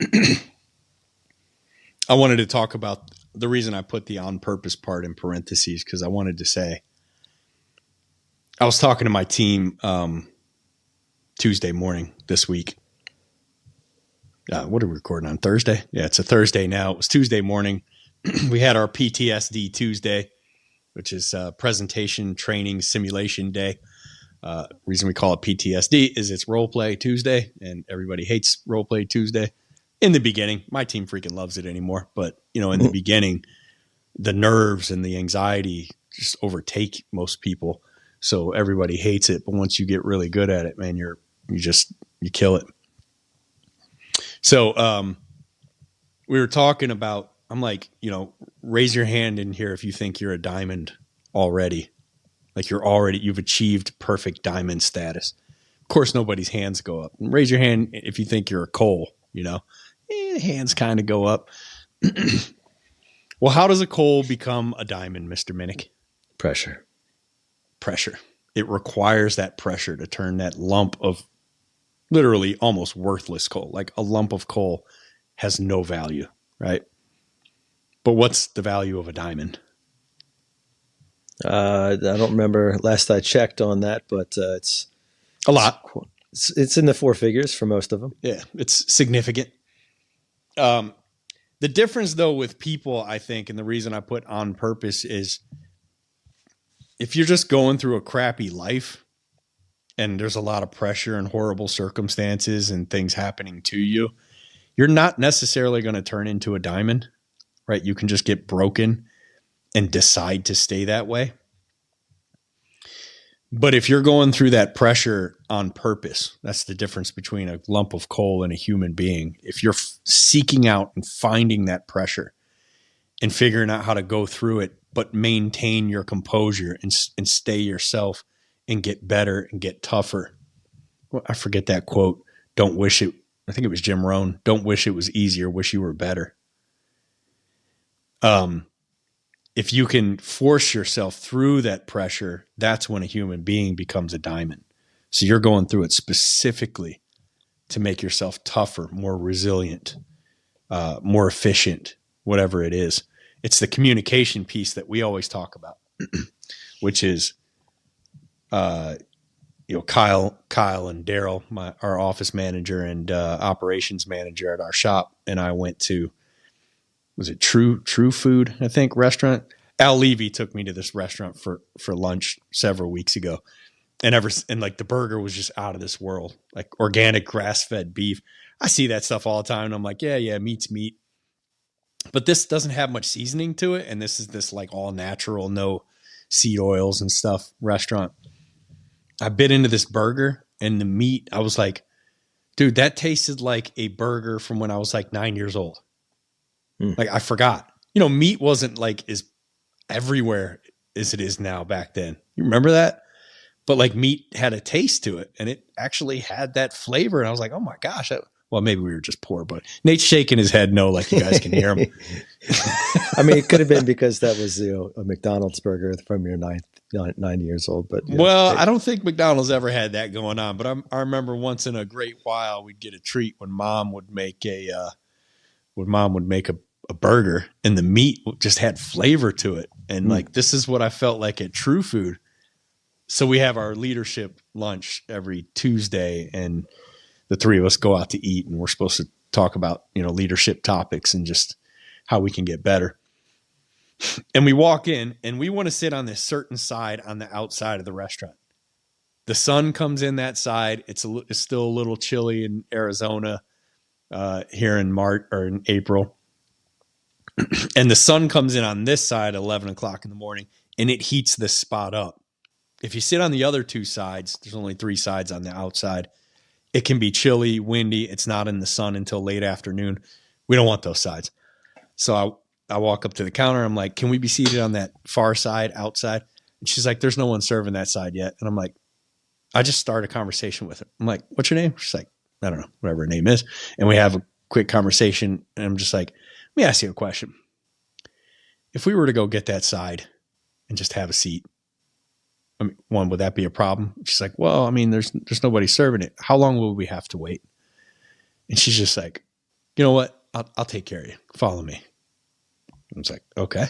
I wanted to talk about the reason I put the on purpose part in parentheses, because I wanted to say, I was talking to my team Tuesday morning this week. What are we recording on? Thursday? Yeah, it's a Thursday now. It was Tuesday morning. We had our PTSD Tuesday, which is presentation training simulation day. Reason we call it PTSD is it's role play Tuesday, and everybody hates role play Tuesday. In the beginning, my team freaking loves it anymore. But in the beginning, the nerves and the anxiety just overtake most people, so everybody hates it. But once you get really good at it, man, you kill it. So we were talking about. I'm like, raise your hand in here if you think you're a diamond already. Like you've achieved perfect diamond status. Of course, nobody's hands go up. And raise your hand if you think you're a coal, hands kind of go up. Well, how does a coal become a diamond, Mr. Minnick? Pressure. It requires that pressure to turn that lump of literally almost worthless coal. Like a lump of coal has no value, right? But what's the value of a diamond? I don't remember last I checked on that, but it's a lot. It's in the four figures for most of them. Yeah, it's significant. The difference, though, with people, I think, and the reason I put on purpose is if you're just going through a crappy life and there's a lot of pressure and horrible circumstances and things happening to you, you're not necessarily going to turn into a diamond, right? You can just get broken and decide to stay that way. But if you're going through that pressure on purpose, that's the difference between a lump of coal and a human being. If you're seeking out and finding that pressure and figuring out how to go through it, but maintain your composure and stay yourself and get better and get tougher. Well, I forget that quote. I think it was Jim Rohn. Don't wish it was easier. Wish you were better. If you can force yourself through that pressure, that's when a human being becomes a diamond. So you're going through it specifically to make yourself tougher, more resilient, more efficient, whatever it is. It's the communication piece that we always talk about, which is, Kyle and Daryl, our office manager and operations manager at our shop, and I went to, was it True Food, I think, restaurant? Al Levy took me to this restaurant for lunch several weeks ago. And the burger was just out of this world, like organic grass-fed beef. I see that stuff all the time. And I'm like, yeah, meat's meat. But this doesn't have much seasoning to it. And this is this like all natural, no seed oils and stuff restaurant. I bit into this burger and the meat. I was like, dude, that tasted like a burger from when I was like 9 years old. Like I forgot, meat wasn't like as everywhere as it is now back then. You remember that? But like meat had a taste to it and it actually had that flavor. And I was like, oh my gosh. Well, maybe we were just poor, but Nate's shaking his head no, like you guys can hear him. I mean, it could have been because that was a McDonald's burger from your 9 years old. But I don't think McDonald's ever had that going on. But I remember once in a great while we'd get a treat when mom would make a burger and the meat just had flavor to it. And like, this is what I felt like at True Food. So we have our leadership lunch every Tuesday and the three of us go out to eat and we're supposed to talk about, leadership topics and just how we can get better. And we walk in and we want to sit on this certain side on the outside of the restaurant. The sun comes in that side. It's still a little chilly in Arizona here in March or in April. And the sun comes in on this side at 11 o'clock in the morning and it heats this spot up. If you sit on the other two sides, there's only three sides on the outside. it can be chilly, windy. It's not in the sun until late afternoon. We don't want those sides. So I walk up to the counter. I'm like, can we be seated on that far side outside? And she's like, there's no one serving that side yet. And I'm like, I just started a conversation with her. I'm like, what's your name? She's like, I don't know, whatever her name is. And we have a quick conversation. And I'm just like, let me ask you a question. If we were to go get that side and just have a seat, I mean, one, would that be a problem? She's like, well, I mean, there's nobody serving it. How long will we have to wait? And she's just like, you know what? I'll take care of you. Follow me. I was like, okay.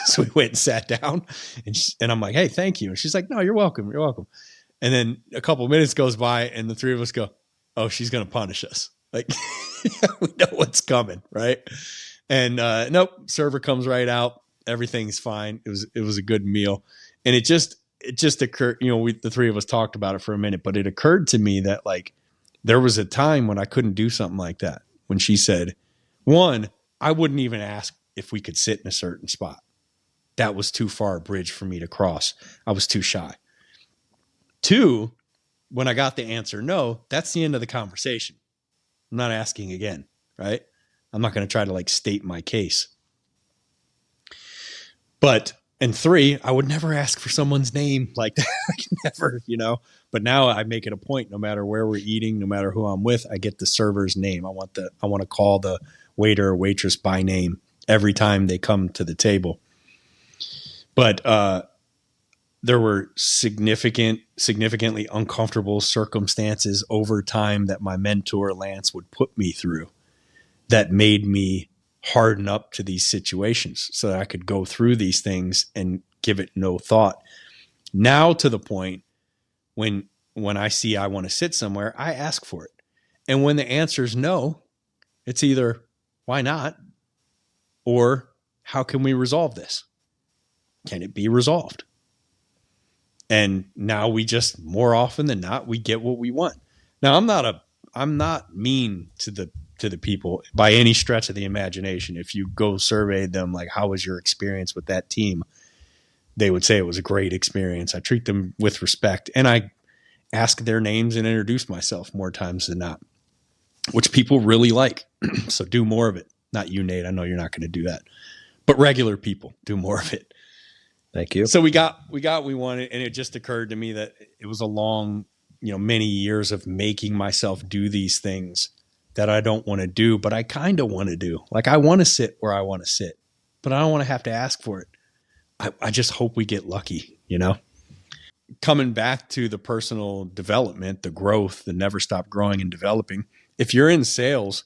So we went and sat down, and I'm like, hey, thank you. And she's like, no, you're welcome. You're welcome. And then a couple of minutes goes by, and the three of us go, oh, she's going to punish us. Like, we know what's coming, right? And nope, server comes right out. Everything's fine. It was a good meal. And it just occurred, the three of us talked about it for a minute, but it occurred to me that like there was a time when I couldn't do something like that. When she said, one, I wouldn't even ask if we could sit in a certain spot. That was too far a bridge for me to cross. I was too shy. Two, when I got the answer no, that's the end of the conversation. I'm not asking again, right? I'm not going to try to like state my case. And three, I would never ask for someone's name like that. Never, But now I make it a point, no matter where we're eating, no matter who I'm with, I get the server's name. I want to call the waiter or waitress by name every time they come to the table. But there were significantly uncomfortable circumstances over time that my mentor Lance would put me through that made me harden up to these situations so that I could go through these things and give it no thought. Now to the point when I see I want to sit somewhere, I ask for it. And when the answer is no, it's either why not or how can we resolve this? Can it be resolved? And now we just, more often than not, we get what we want. Now I'm not mean to the people by any stretch of the imagination. If you go survey them, like, how was your experience with that team? They would say it was a great experience. I treat them with respect, and I ask their names and introduce myself more times than not, which people really like. So do more of it. Not you, Nate. I know you're not going to do that, but regular people, do more of it. Thank you. So we got what we wanted, and it just occurred to me that it was a long, many years of making myself do these things that I don't want to do, but I kind of want to do. Like, I want to sit where I want to sit, but I don't want to have to ask for it. I just hope we get lucky, Coming back to the personal development, the growth, the never stop growing and developing. If you're in sales,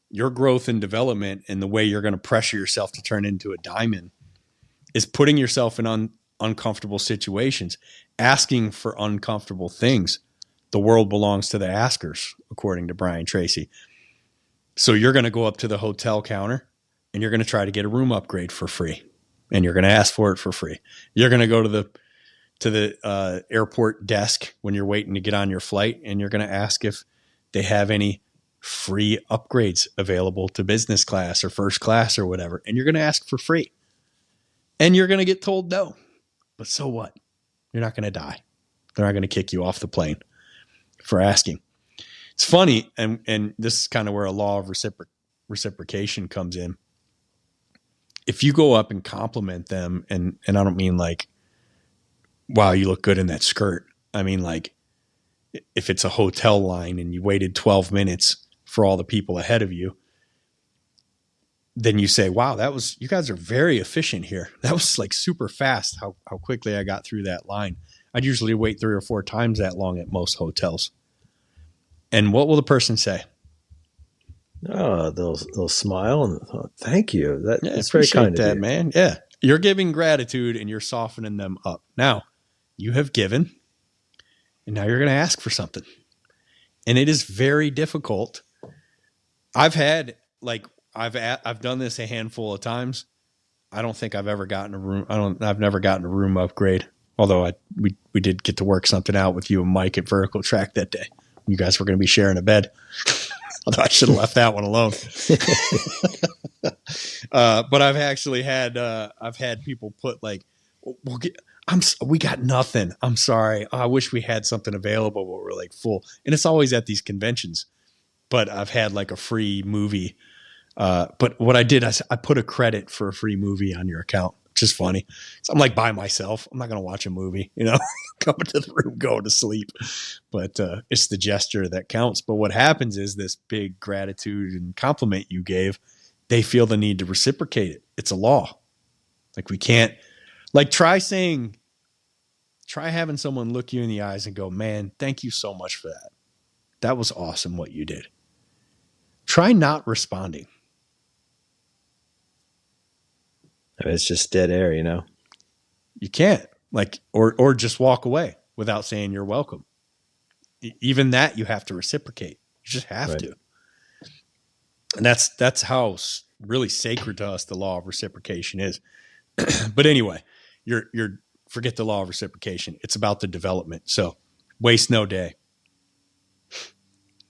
your growth and development and the way you're going to pressure yourself to turn into a diamond is putting yourself in uncomfortable situations, asking for uncomfortable things. The world belongs to the askers, according to Brian Tracy. So you're going to go up to the hotel counter and you're going to try to get a room upgrade for free, and you're going to ask for it for free. You're going to go to the airport desk when you're waiting to get on your flight, and you're going to ask if they have any free upgrades available to business class or first class or whatever, and you're going to ask for free. And you're going to get told no. But so what? You're not going to die. They're not going to kick you off the plane for asking. It's funny, and this is kind of where a law of reciprocation comes in. If you go up and compliment them, and I don't mean like, wow, you look good in that skirt. I mean, like, if it's a hotel line and you waited 12 minutes for all the people ahead of you, then you say, wow, you guys are very efficient here. That was like super fast how quickly I got through that line. I'd usually wait 3 or 4 times that long at most hotels. And what will the person say? Oh, they'll smile and thank you. That's very appreciate kind that, of you, man. Yeah. You're giving gratitude and you're softening them up. Now, you have given, and now you're going to ask for something. And it is very difficult. I've done this a handful of times. I don't think I've ever gotten a room. I've never gotten a room upgrade. Although we did get to work something out with you and Mike at Vertical Track that day. You guys were going to be sharing a bed. Although I should have left that one alone. But I've actually had, I've had people put like we'll get, we got nothing. I'm sorry. I wish we had something available, but we're like full. And it's always at these conventions. But I've had like a free movie. But what I did, I put a credit for a free movie on your account, which is funny. So I'm like by myself. I'm not going to watch a movie, coming to the room, going to sleep. But it's the gesture that counts. But what happens is this big gratitude and compliment you gave, they feel the need to reciprocate it. It's a law. Like we can't, like try having someone look you in the eyes and go, man, thank you so much for that. That was awesome what you did. Try not responding. It's just dead air, You can't or just walk away without saying you're welcome. Even that you have to reciprocate. You just have to. And that's how really sacred to us the law of reciprocation is. But anyway, you're forget the law of reciprocation. It's about the development. So waste no day.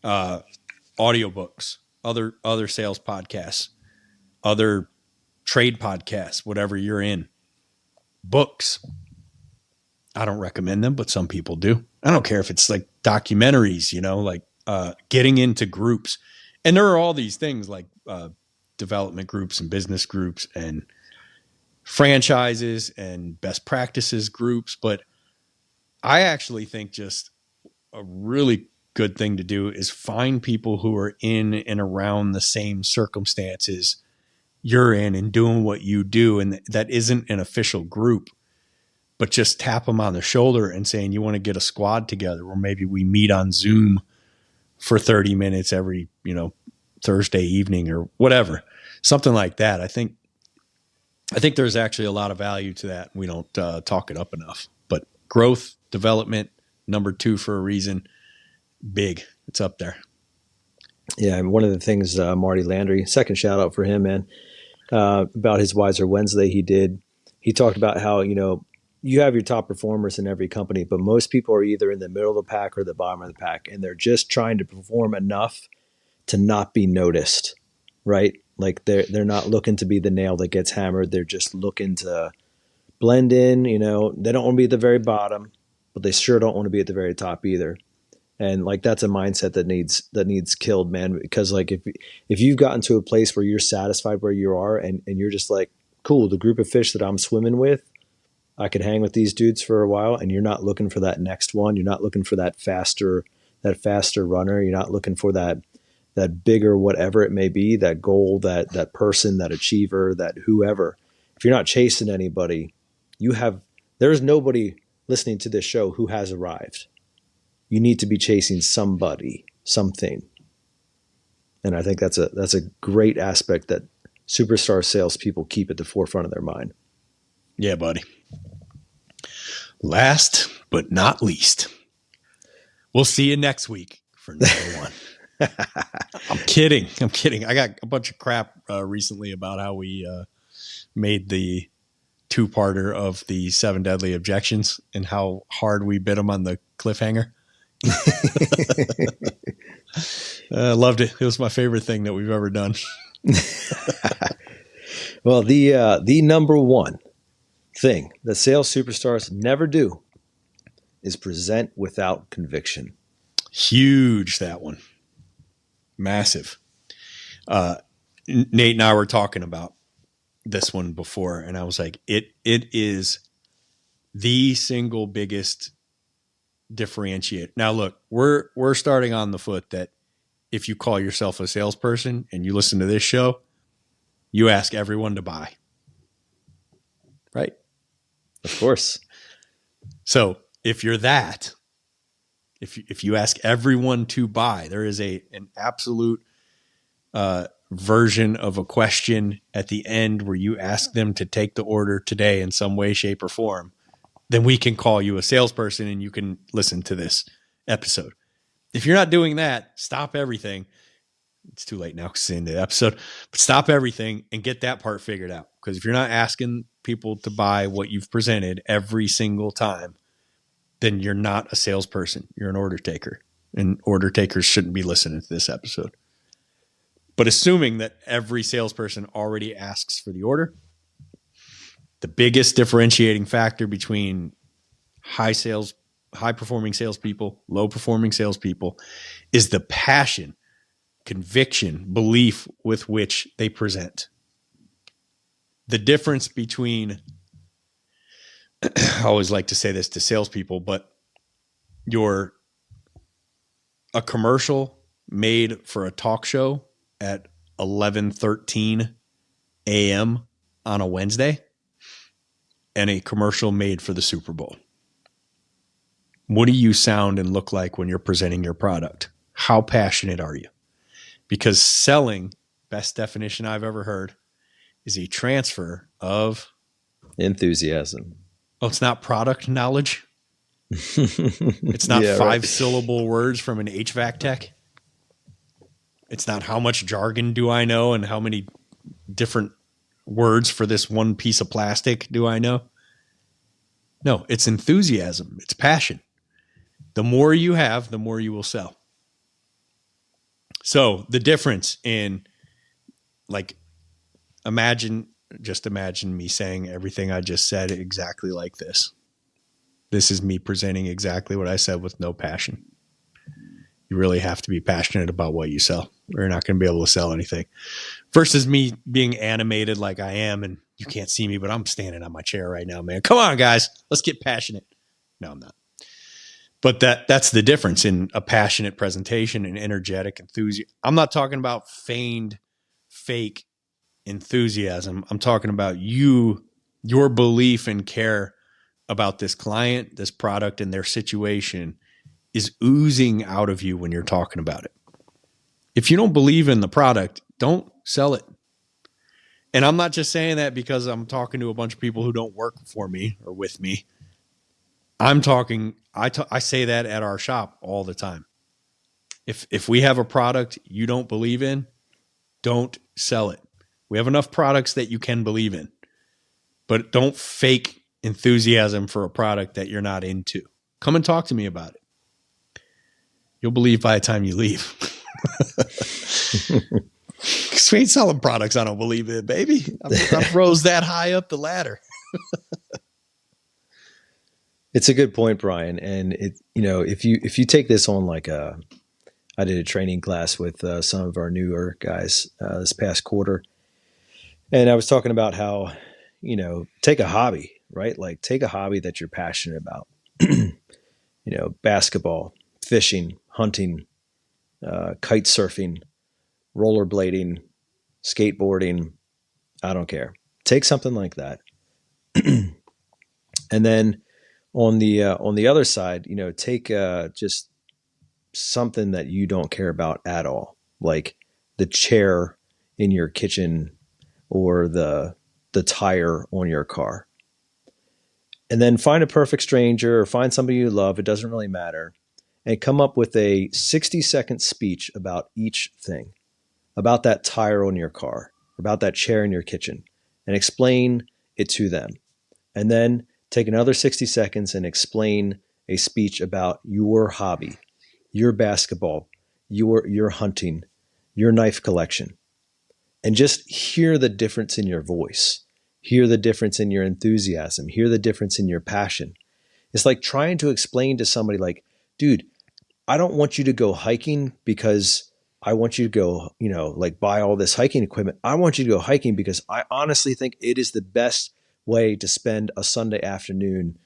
Audiobooks, other sales podcasts, other trade podcasts, whatever you're in. Books. I don't recommend them, but some people do. I don't care if it's like documentaries, getting into groups. And there are all these things like development groups and business groups and franchises and best practices groups. But I actually think just a really good thing to do is find people who are in and around the same circumstances you're in and doing what you do. And that isn't an official group, but just tap them on the shoulder and saying, you want to get a squad together, or maybe we meet on Zoom for 30 minutes every, Thursday evening or whatever, something like that. I think there's actually a lot of value to that. We don't talk it up enough, but growth, development, number 2 for a reason, big. It's up there. Yeah. And one of the things, Marty Landry, second shout out for him, man, about his Wiser Wednesday he talked about how, you have your top performers in every company, but most people are either in the middle of the pack or the bottom of the pack, and they're just trying to perform enough to not be noticed, right? Like they're not looking to be the nail that gets hammered. They're just looking to blend in, they don't want to be at the very bottom, but they sure don't want to be at the very top either. And like that's a mindset that needs killed, man. Because like if you've gotten to a place where you're satisfied where you are and you're just like, cool, the group of fish that I'm swimming with, I could hang with these dudes for a while, and you're not looking for that next one. You're not looking for that faster runner. You're not looking for that bigger whatever it may be, that goal, that person, that achiever, that whoever. If you're not chasing anybody, there's nobody listening to this show who has arrived. You need to be chasing somebody, something. And I think that's a great aspect that superstar salespeople keep at the forefront of their mind. Yeah, buddy. Last but not least, we'll see you next week for number 1. I'm kidding. I got a bunch of crap recently about how we made the 2-parter of the 7 Deadly Objections and how hard we bit them on the cliffhanger. I loved it. It was my favorite thing that we've ever done. Well, the number 1 thing that sales superstars never do is present without conviction. Huge, that one. Massive. Nate and I were talking about this one before, and I was like, it is the single biggest differentiate. Now, look, we're starting on the foot that if you call yourself a salesperson and you listen to this show, you ask everyone to buy. Right? Of course. So if you're that, if you ask everyone to buy, there is an absolute version of a question at the end where you ask them to take the order today in some way, shape, or form, then we can call you a salesperson and you can listen to this episode. If you're not doing that, stop everything. It's too late now because it's in the episode, but stop everything and get that part figured out. Because if you're not asking people to buy what you've presented every single time, then you're not a salesperson. You're an order taker, and order takers shouldn't be listening to this episode. But assuming that every salesperson already asks for the order, The biggest differentiating factor between high performing salespeople, low performing salespeople is the passion, conviction, belief with which they present. The difference between, I always like to say this to salespeople, but a commercial made for a talk show at 11:13 a.m. on a Wednesday and a commercial made for the Super Bowl. What do you sound and look like when you're presenting your product? How passionate are you? Because selling, best definition I've ever heard, is a transfer of enthusiasm. Oh, it's not product knowledge. It's not five-syllable words from an HVAC tech. It's not how much jargon do I know and how many different words for this one piece of plastic do I know. No, it's enthusiasm. It's passion. The more you have, the more you will sell. So the difference in, like, imagine me saying everything I just said exactly like this. This is me presenting exactly what I said with no passion. You really have to be passionate about what you sell, or you're not going to be able to sell anything. Versus me being animated like I am, and you can't see me, but I'm standing on my chair right now, man. Come on, guys. Let's get passionate. No, I'm not. But that's the difference in a passionate presentation and energetic enthusiasm. I'm not talking about feigned, fake enthusiasm. I'm talking about your belief and care about this client, this product, and their situation is oozing out of you when you're talking about it. If you don't believe in the product, don't sell it. And I'm not just saying that because I'm talking to a bunch of people who don't work for me or with me. I say that at our shop all the time. If we have a product you don't believe in, don't sell it. We have enough products that you can believe in, but don't fake enthusiasm for a product that you're not into. Come and talk to me about it. You'll believe by the time you leave. Because we ain't selling products I don't believe in, baby. I've rose that high up the ladder. It's a good point, Brian. And if you take this on I did a training class with some of our newer guys this past quarter, and I was talking about how, take a hobby, right? Like, take a hobby that you're passionate about. Basketball, fishing, hunting, kite surfing, rollerblading, skateboarding. I don't care. Take something like that, and then on the other side, take just something that you don't care about at all, like the chair in your kitchen or the tire on your car. And then find a perfect stranger or find somebody you love. It doesn't really matter. And come up with a 60-second speech about each thing, about that tire on your car, about that chair in your kitchen, and explain it to them. And then take another 60 seconds and explain a speech about your hobby, your basketball, your hunting, your knife collection. And just hear the difference in your voice. Hear the difference in your enthusiasm. Hear the difference in your passion. It's like trying to explain to somebody like, dude, I don't want you to go hiking because I want you to go, buy all this hiking equipment. I want you to go hiking because I honestly think it is the best way to spend a Sunday afternoon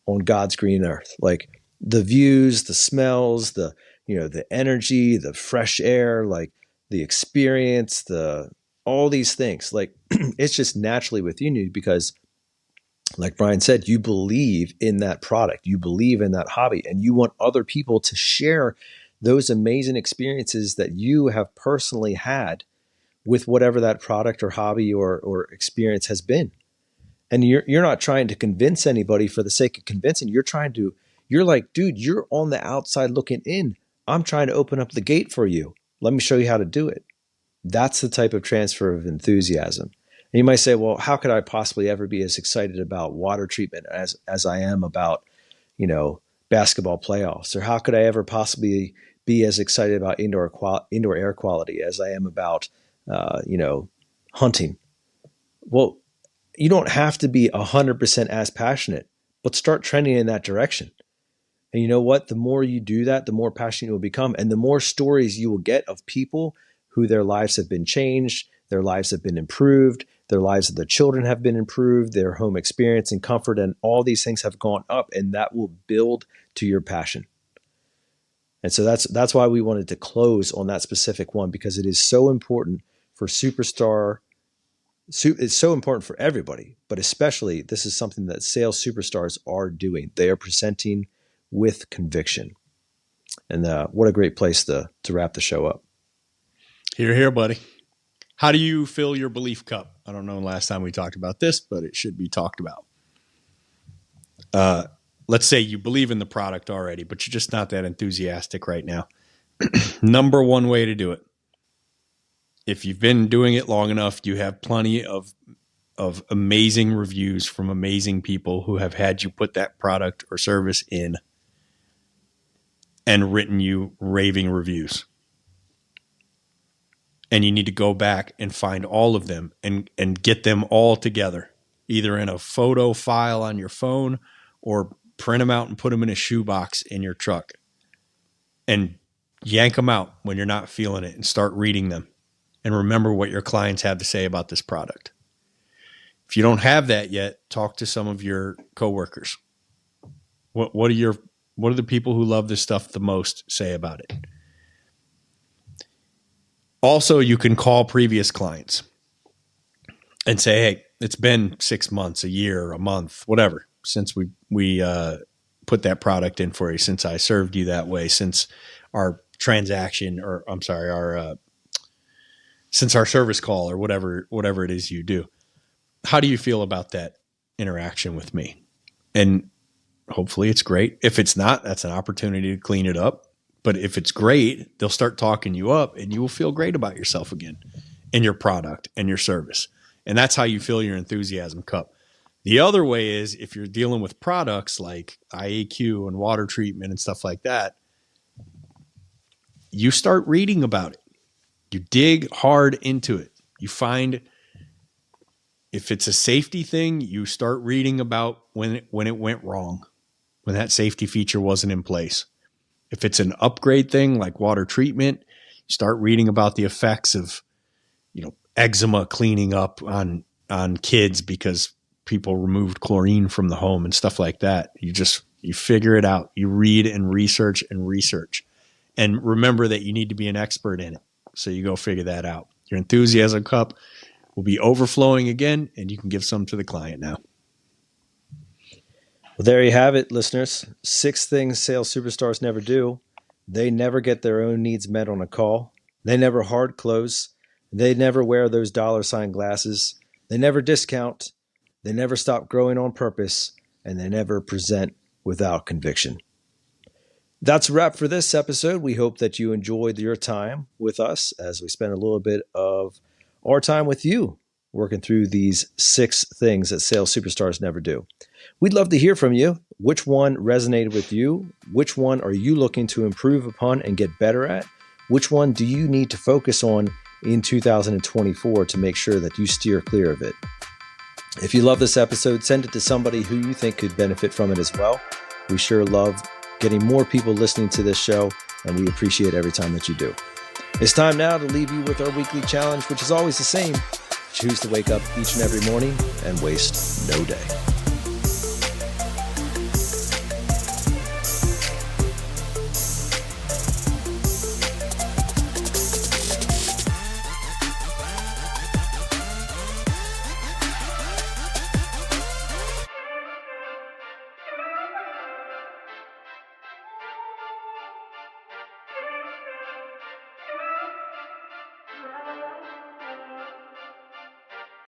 on God's green earth. Like, the views, the smells, the energy, the fresh air, like the experience, all these things. Like, it's just naturally within you because, like Brian said, you believe in that product, you believe in that hobby, and you want other people to share those amazing experiences that you have personally had with whatever that product or hobby or experience has been. And you're not trying to convince anybody for the sake of convincing. You're like, dude, you're on the outside looking in. I'm trying to open up the gate for you. Let me show you how to do it. That's the type of transfer of enthusiasm. And you might say, well, how could I possibly ever be as excited about water treatment as I am about, basketball playoffs? Or how could I ever possibly be as excited about indoor air quality as I am about, hunting? Well, you don't have to be 100% as passionate, but start trending in that direction. And you know what? The more you do that, the more passionate you will become, and the more stories you will get of people who their lives have been changed, their lives have been improved, their lives of their children have been improved, their home experience and comfort and all these things have gone up, and that will build to your passion. And so that's why we wanted to close on that specific one, because it is so important for superstar. It's so important for everybody, but especially this is something that sales superstars are doing. They are presenting with conviction. And what a great place to wrap the show up. Hear, hear, buddy. How do you fill your belief cup? I don't know last time we talked about this, but it should be talked about. Let's say you believe in the product already, but you're just not that enthusiastic right now. Number one way to do it. If you've been doing it long enough, you have plenty of amazing reviews from amazing people who have had you put that product or service in and written you raving reviews. And you need to go back and find all of them and get them all together, either in a photo file on your phone or print them out and put them in a shoebox in your truck and yank them out when you're not feeling it and start reading them and remember what your clients have to say about this product. If you don't have that yet, talk to some of your coworkers. What do the people who love this stuff the most say about it? Also, you can call previous clients and say, hey, it's been 6 months, a year, a month, whatever, since we put that product in for you, since I served you that way, since our transaction, or I'm sorry, since our service call or whatever it is you do. How do you feel about that interaction with me? And hopefully it's great. If it's not, that's an opportunity to clean it up. But if it's great, they'll start talking you up and you will feel great about yourself again and your product and your service. And that's how you fill your enthusiasm cup. The other way is if you're dealing with products like IAQ and water treatment and stuff like that, you start reading about it. You dig hard into it. You find if it's a safety thing, you start reading about when it went wrong, when that safety feature wasn't in place. If it's an upgrade thing like water treatment, you start reading about the effects of, eczema cleaning up on kids because people removed chlorine from the home and stuff like that. You figure it out. You read and research. And remember that you need to be an expert in it. So you go figure that out. Your enthusiasm cup will be overflowing again, and you can give some to the client now. Well, there you have it, listeners. 6 things sales superstars never do. They never get their own needs met on a call. They never hard close. They never wear those $sign glasses. They never discount. They never stop growing on purpose. And they never present without conviction. That's a wrap for this episode. We hope that you enjoyed your time with us as we spent a little bit of our time with you working through these 6 things that sales superstars never do. We'd love to hear from you. Which one resonated with you? Which one are you looking to improve upon and get better at? Which one do you need to focus on in 2024 to make sure that you steer clear of it? If you love this episode, send it to somebody who you think could benefit from it as well. We sure love getting more people listening to this show, and we appreciate every time that you do. It's time now to leave you with our weekly challenge, which is always the same. Choose to wake up each and every morning and waste no day.